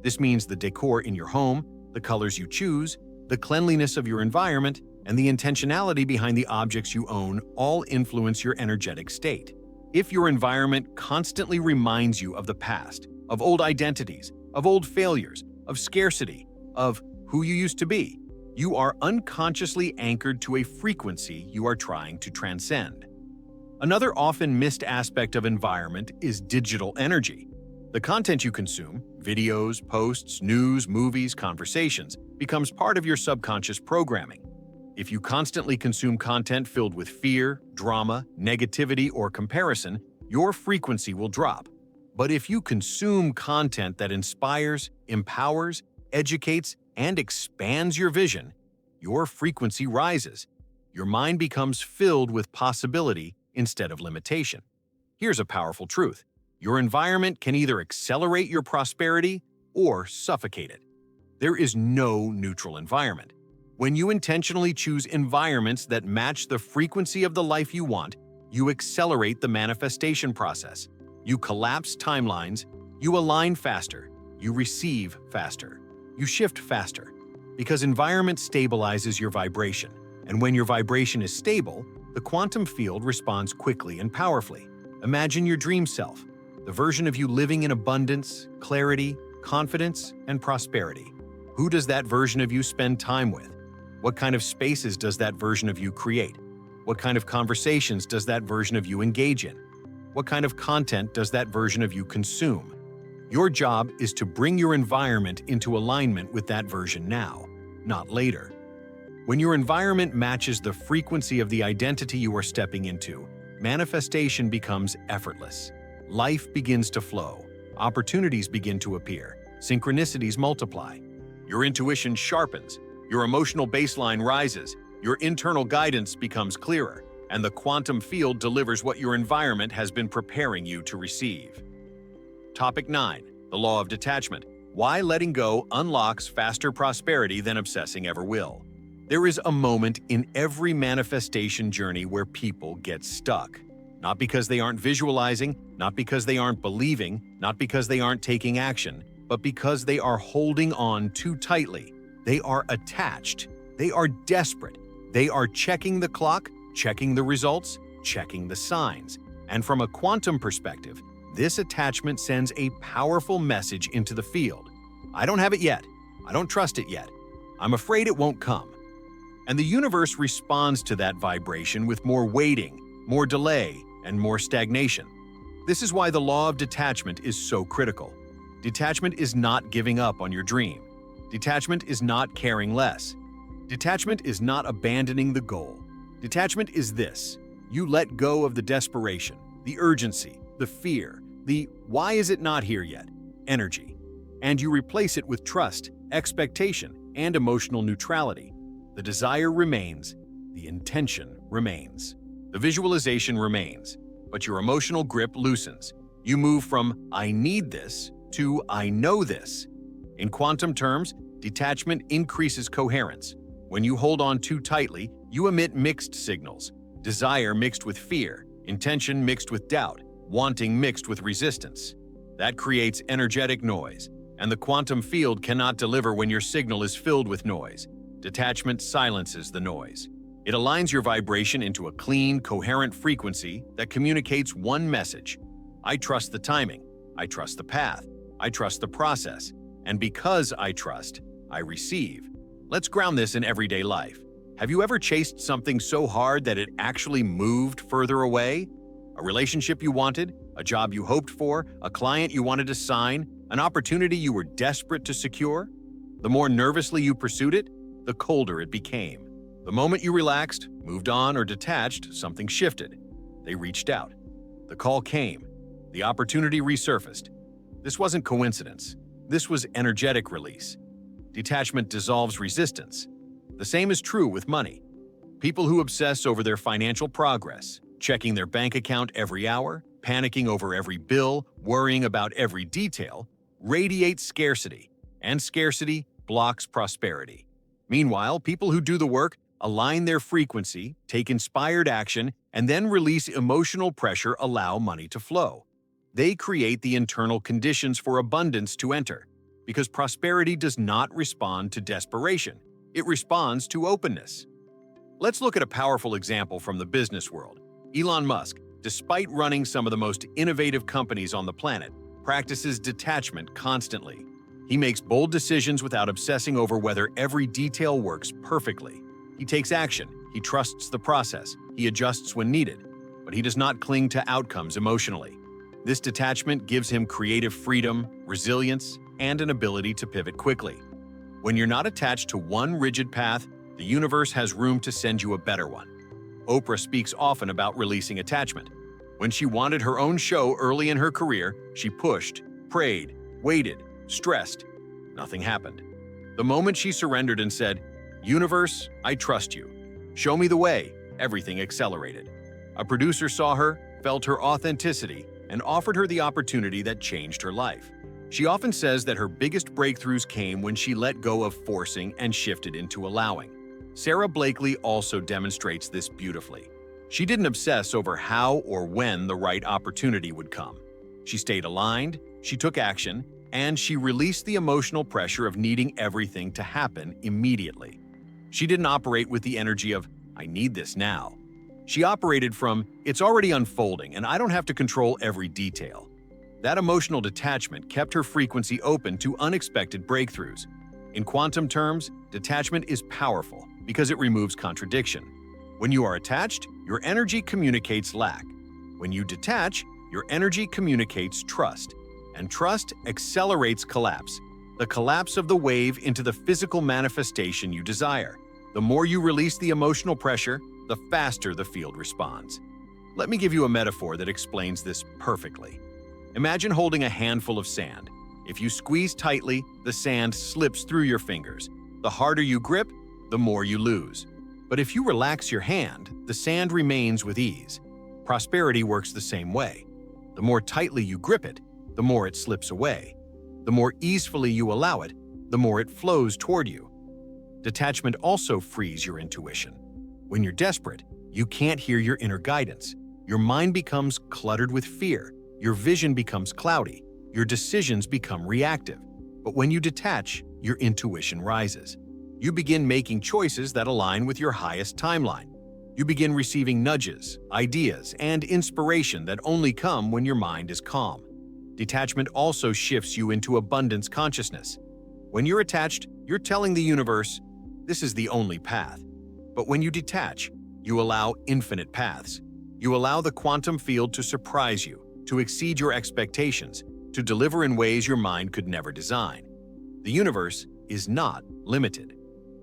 This means the decor in your home, the colors you choose, the cleanliness of your environment, and the intentionality behind the objects you own all influence your energetic state. If your environment constantly reminds you of the past, of old identities, of old failures, of scarcity, of who you used to be, you are unconsciously anchored to a frequency you are trying to transcend. Another often missed aspect of environment is digital energy. The content you consume, videos, posts, news, movies, conversations, becomes part of your subconscious programming. If you constantly consume content filled with fear, drama, negativity, or comparison, your frequency will drop. But if you consume content that inspires, empowers, educates, and expands your vision, your frequency rises. Your mind becomes filled with possibility instead of limitation. Here's a powerful truth. Your environment can either accelerate your prosperity or suffocate it. There is no neutral environment. When you intentionally choose environments that match the frequency of the life you want, you accelerate the manifestation process. You collapse timelines, you align faster, you receive faster, you shift faster. Because environment stabilizes your vibration, and when your vibration is stable, the quantum field responds quickly and powerfully. Imagine your dream self, the version of you living in abundance, clarity, confidence, and prosperity. Who does that version of you spend time with? What kind of spaces does that version of you create? What kind of conversations does that version of you engage in? What kind of content does that version of you consume? Your job is to bring your environment into alignment with that version now, not later. When your environment matches the frequency of the identity you are stepping into, manifestation becomes effortless. Life begins to flow, opportunities begin to appear, synchronicities multiply. Your intuition sharpens, your emotional baseline rises, your internal guidance becomes clearer, and the quantum field delivers what your environment has been preparing you to receive. Topic 9. The Law of Detachment. Why letting go unlocks faster prosperity than obsessing ever will. There is a moment in every manifestation journey where people get stuck. Not because they aren't visualizing, not because they aren't believing, not because they aren't taking action, but because they are holding on too tightly. They are attached. They are desperate. They are checking the clock, checking the results, checking the signs. And from a quantum perspective, this attachment sends a powerful message into the field. I don't have it yet. I don't trust it yet. I'm afraid it won't come. And the universe responds to that vibration with more waiting, more delay, and more stagnation. This is why the law of detachment is so critical. Detachment is not giving up on your dream. Detachment is not caring less. Detachment is not abandoning the goal. Detachment is this: you let go of the desperation, the urgency, the fear, the "why is it not here yet?" energy, and you replace it with trust, expectation, and emotional neutrality. The desire remains, the intention remains, the visualization remains, but your emotional grip loosens. You move from "I need this" to "I know this." In quantum terms, detachment increases coherence. When you hold on too tightly, you emit mixed signals: desire mixed with fear, intention mixed with doubt, wanting mixed with resistance. That creates energetic noise, and the quantum field cannot deliver when your signal is filled with noise. Detachment silences the noise. It aligns your vibration into a clean, coherent frequency that communicates one message: I trust the timing, I trust the path, I trust the process, and because I trust, I receive. Let's ground this in everyday life. Have you ever chased something so hard that it actually moved further away? A relationship you wanted, a job you hoped for, a client you wanted to sign, an opportunity you were desperate to secure? The more nervously you pursued it, the colder it became. The moment you relaxed, moved on, or detached, something shifted. They reached out. The call came. The opportunity resurfaced. This wasn't coincidence. This was energetic release. Detachment dissolves resistance. The same is true with money. People who obsess over their financial progress, checking their bank account every hour, panicking over every bill, worrying about every detail, radiate scarcity, and scarcity blocks prosperity. Meanwhile, people who do the work, align their frequency, take inspired action, and then release emotional pressure allow money to flow. They create the internal conditions for abundance to enter, because prosperity does not respond to desperation. It responds to openness. Let's look at a powerful example from the business world. Elon Musk, despite running some of the most innovative companies on the planet, practices detachment constantly. He makes bold decisions without obsessing over whether every detail works perfectly. He takes action, he trusts the process, he adjusts when needed, but he does not cling to outcomes emotionally. This detachment gives him creative freedom, resilience, and an ability to pivot quickly. When you're not attached to one rigid path, the universe has room to send you a better one. Oprah speaks often about releasing attachment. When she wanted her own show early in her career, she pushed, prayed, waited, stressed. Nothing happened. The moment she surrendered and said, "Universe, I trust you. Show me the way," everything accelerated. A producer saw her, felt her authenticity, and offered her the opportunity that changed her life. She often says that her biggest breakthroughs came when she let go of forcing and shifted into allowing. Sarah Blakely also demonstrates this beautifully. She didn't obsess over how or when the right opportunity would come. She stayed aligned, she took action, and she released the emotional pressure of needing everything to happen immediately. She didn't operate with the energy of, "I need this now." She operated from, "It's already unfolding and I don't have to control every detail." That emotional detachment kept her frequency open to unexpected breakthroughs. In quantum terms, detachment is powerful because it removes contradiction. When you are attached, your energy communicates lack. When you detach, your energy communicates trust. And trust accelerates collapse, the collapse of the wave into the physical manifestation you desire. The more you release the emotional pressure, the faster the field responds. Let me give you a metaphor that explains this perfectly. Imagine holding a handful of sand. If you squeeze tightly, the sand slips through your fingers. The harder you grip, the more you lose. But if you relax your hand, the sand remains with ease. Prosperity works the same way. The more tightly you grip it, the more it slips away. The more easily you allow it, the more it flows toward you. Detachment also frees your intuition. When you're desperate, you can't hear your inner guidance. Your mind becomes cluttered with fear. Your vision becomes cloudy. Your decisions become reactive. But when you detach, your intuition rises. You begin making choices that align with your highest timeline. You begin receiving nudges, ideas, and inspiration that only come when your mind is calm. Detachment also shifts you into abundance consciousness. When you're attached, you're telling the universe, "This is the only path." But when you detach, you allow infinite paths. You allow the quantum field to surprise you, to exceed your expectations, to deliver in ways your mind could never design. The universe is not limited.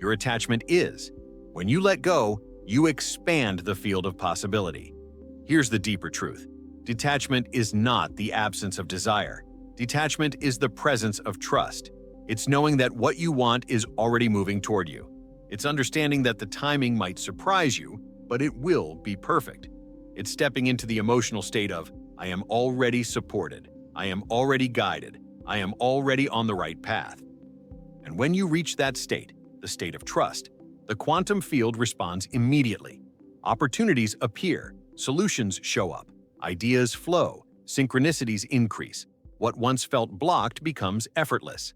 Your attachment is. When you let go, you expand the field of possibility. Here's the deeper truth. Detachment is not the absence of desire. Detachment is the presence of trust. It's knowing that what you want is already moving toward you. It's understanding that the timing might surprise you, but it will be perfect. It's stepping into the emotional state of, "I am already supported. I am already guided. I am already on the right path." And when you reach that state, the state of trust, the quantum field responds immediately. Opportunities appear, solutions show up, ideas flow, synchronicities increase. What once felt blocked becomes effortless.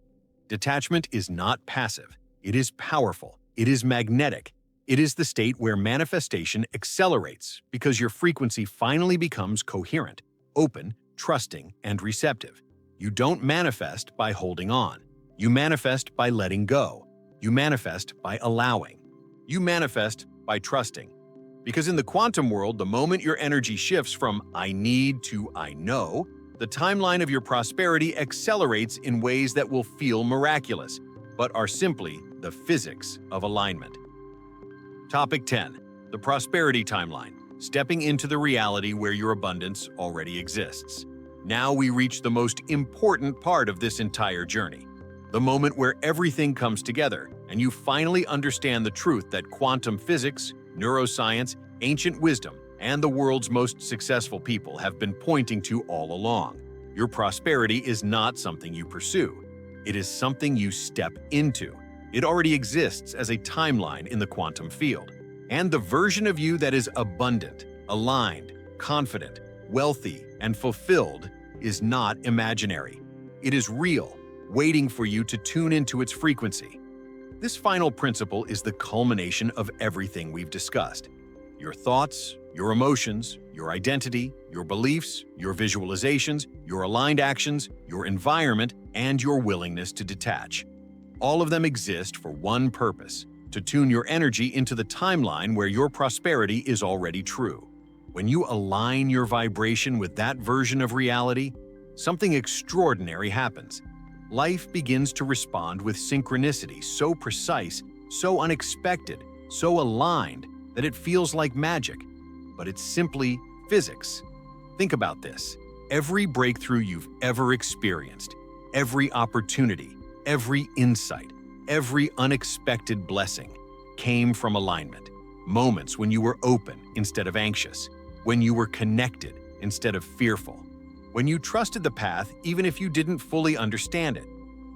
Detachment is not passive. It is powerful. It is magnetic. It is the state where manifestation accelerates because your frequency finally becomes coherent, open, trusting, and receptive. You don't manifest by holding on. You manifest by letting go. You manifest by allowing. You manifest by trusting. Because in the quantum world, the moment your energy shifts from "I need" to "I know," the timeline of your prosperity accelerates in ways that will feel miraculous, but are simply the physics of alignment. Topic 10. The Prosperity Timeline. Stepping into the reality where your abundance already exists. Now we reach the most important part of this entire journey. The moment where everything comes together and you finally understand the truth that quantum physics, neuroscience, ancient wisdom, and the world's most successful people have been pointing to all along. Your prosperity is not something you pursue. It is something you step into. It already exists as a timeline in the quantum field. And the version of you that is abundant, aligned, confident, wealthy, and fulfilled is not imaginary. It is real, waiting for you to tune into its frequency. This final principle is the culmination of everything we've discussed. Your thoughts, your emotions, your identity, your beliefs, your visualizations, your aligned actions, your environment, and your willingness to detach. All of them exist for one purpose: to tune your energy into the timeline where your prosperity is already true. When you align your vibration with that version of reality, something extraordinary happens. Life begins to respond with synchronicity so precise, so unexpected, so aligned that it feels like magic. But it's simply physics. Think about this. Every breakthrough you've ever experienced, every opportunity, every insight, every unexpected blessing came from alignment. Moments when you were open instead of anxious, when you were connected instead of fearful, when you trusted the path even if you didn't fully understand it.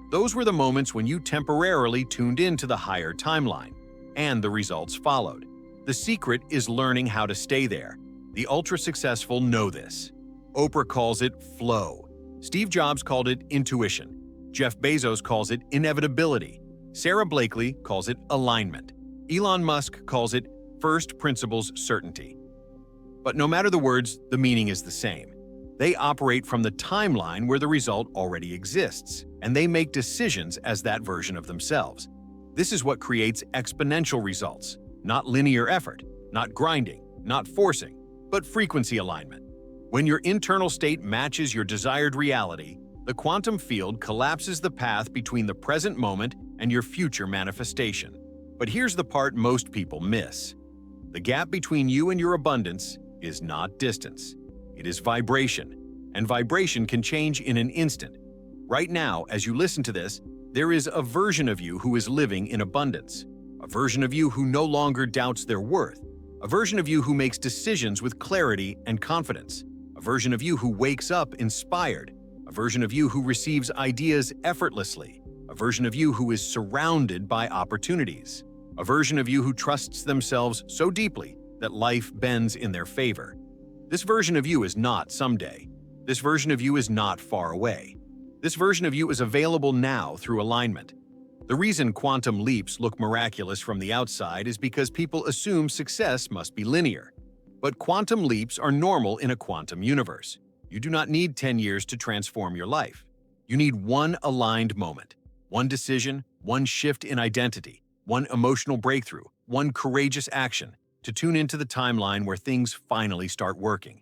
Those were the moments when you temporarily tuned into the higher timeline. and the results followed. The secret is learning how to stay there. The ultra-successful know this. Oprah calls it flow. Steve Jobs called it intuition. Jeff Bezos calls it inevitability. Sarah Blakely calls it alignment. Elon Musk calls it first principles certainty. But no matter the words, the meaning is the same. They operate from the timeline where the result already exists, and they make decisions as that version of themselves. This is what creates exponential results, not linear effort, not grinding, not forcing, but frequency alignment. When your internal state matches your desired reality, the quantum field collapses the path between the present moment and your future manifestation. But here's the part most people miss. The gap between you and your abundance is not distance. It is vibration, and vibration can change in an instant. Right now, as you listen to this, there is a version of you who is living in abundance, a version of you who no longer doubts their worth, a version of you who makes decisions with clarity and confidence, a version of you who wakes up inspired, a version of you who receives ideas effortlessly, a version of you who is surrounded by opportunities, a version of you who trusts themselves so deeply that life bends in their favor. This version of you is not someday. This version of you is not far away. This version of you is available now through alignment. The reason quantum leaps look miraculous from the outside is because people assume success must be linear. But quantum leaps are normal in a quantum universe. You do not need 10 years to transform your life. You need one aligned moment, one decision, one shift in identity, one emotional breakthrough, one courageous action to tune into the timeline where things finally start working.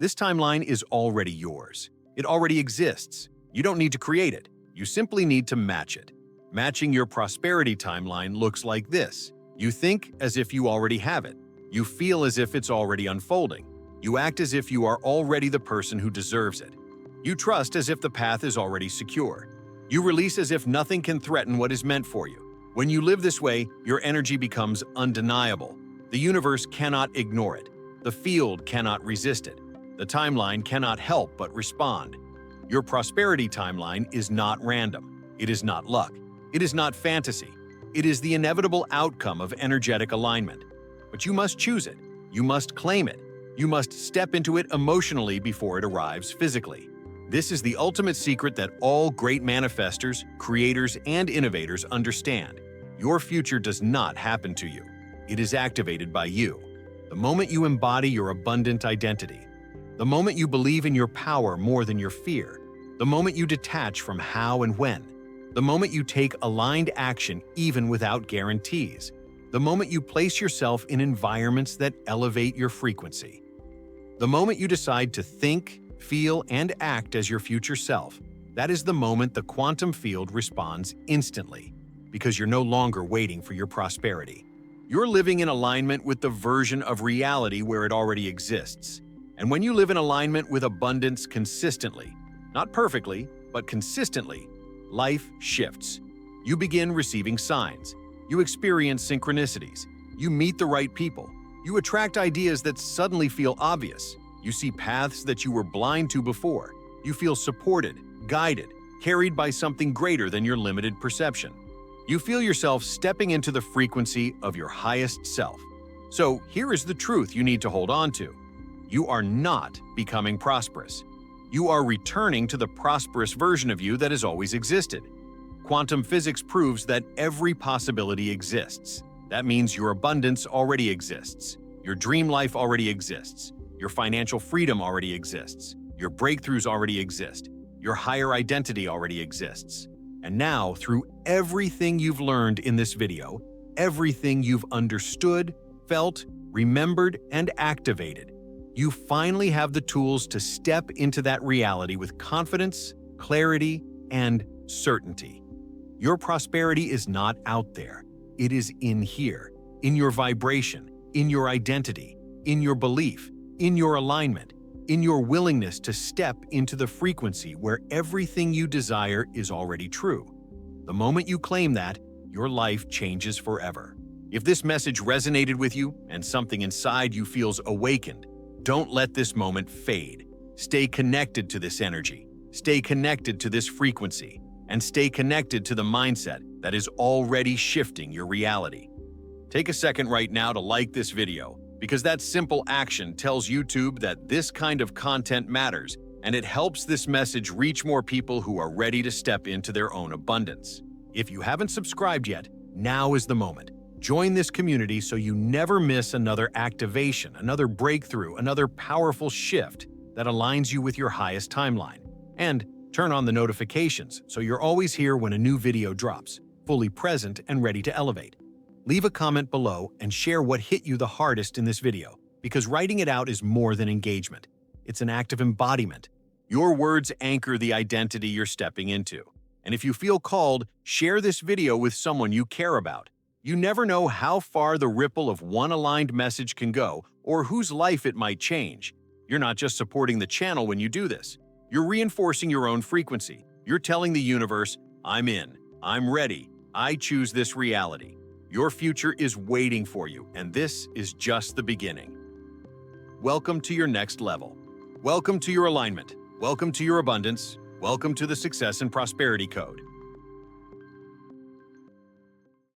This timeline is already yours. It already exists. You don't need to create it. You simply need to match it. Matching your prosperity timeline looks like this. You think as if you already have it. You feel as if it's already unfolding. You act as if you are already the person who deserves it. You trust as if the path is already secure. You release as if nothing can threaten what is meant for you. When you live this way, your energy becomes undeniable. The universe cannot ignore it. The field cannot resist it. The timeline cannot help but respond. Your prosperity timeline is not random. It is not luck. It is not fantasy. It is the inevitable outcome of energetic alignment. But you must choose it. You must claim it. You must step into it emotionally before it arrives physically. This is the ultimate secret that all great manifestors, creators, and innovators understand. Your future does not happen to you. It is activated by you. The moment you embody your abundant identity, the moment you believe in your power more than your fear, the moment you detach from how and when, the moment you take aligned action even without guarantees, the moment you place yourself in environments that elevate your frequency, the moment you decide to think, feel, and act as your future self, that is the moment the quantum field responds instantly, because you're no longer waiting for your prosperity. You're living in alignment with the version of reality where it already exists. And when you live in alignment with abundance consistently, not perfectly, but consistently, life shifts. You begin receiving signs. You experience synchronicities. You meet the right people. You attract ideas that suddenly feel obvious. You see paths that you were blind to before. You feel supported, guided, carried by something greater than your limited perception. You feel yourself stepping into the frequency of your highest self. So here is the truth you need to hold on to. You are not becoming prosperous. You are returning to the prosperous version of you that has always existed. Quantum physics proves that every possibility exists. That means your abundance already exists. Your dream life already exists. Your financial freedom already exists. Your breakthroughs already exist. Your higher identity already exists. And now, through everything you've learned in this video, everything you've understood, felt, remembered, and activated, you finally have the tools to step into that reality with confidence, clarity, and certainty. Your prosperity is not out there. It is in here, in your vibration, in your identity, in your belief, in your alignment, in your willingness to step into the frequency where everything you desire is already true. The moment you claim that, your life changes forever. If this message resonated with you and something inside you feels awakened, don't let this moment fade. Stay connected to this energy, stay connected to this frequency, and stay connected to the mindset that is already shifting your reality. Take a second right now to like this video, because that simple action tells YouTube that this kind of content matters, and it helps this message reach more people who are ready to step into their own abundance. If you haven't subscribed yet, now is the moment. Join this community so you never miss another activation, another breakthrough, another powerful shift that aligns you with your highest timeline. And turn on the notifications so you're always here when a new video drops, fully present and ready to elevate. Leave a comment below and share what hit you the hardest in this video, because writing it out is more than engagement. It's an act of embodiment. Your words anchor the identity you're stepping into. And if you feel called, share this video with someone you care about. You never know how far the ripple of one aligned message can go or whose life it might change. You're not just supporting the channel when you do this. You're reinforcing your own frequency. You're telling the universe, I'm in, I'm ready, I choose this reality. Your future is waiting for you, and this is just the beginning. Welcome to your next level. Welcome to your alignment. Welcome to your abundance. Welcome to the Success and Prosperity Code.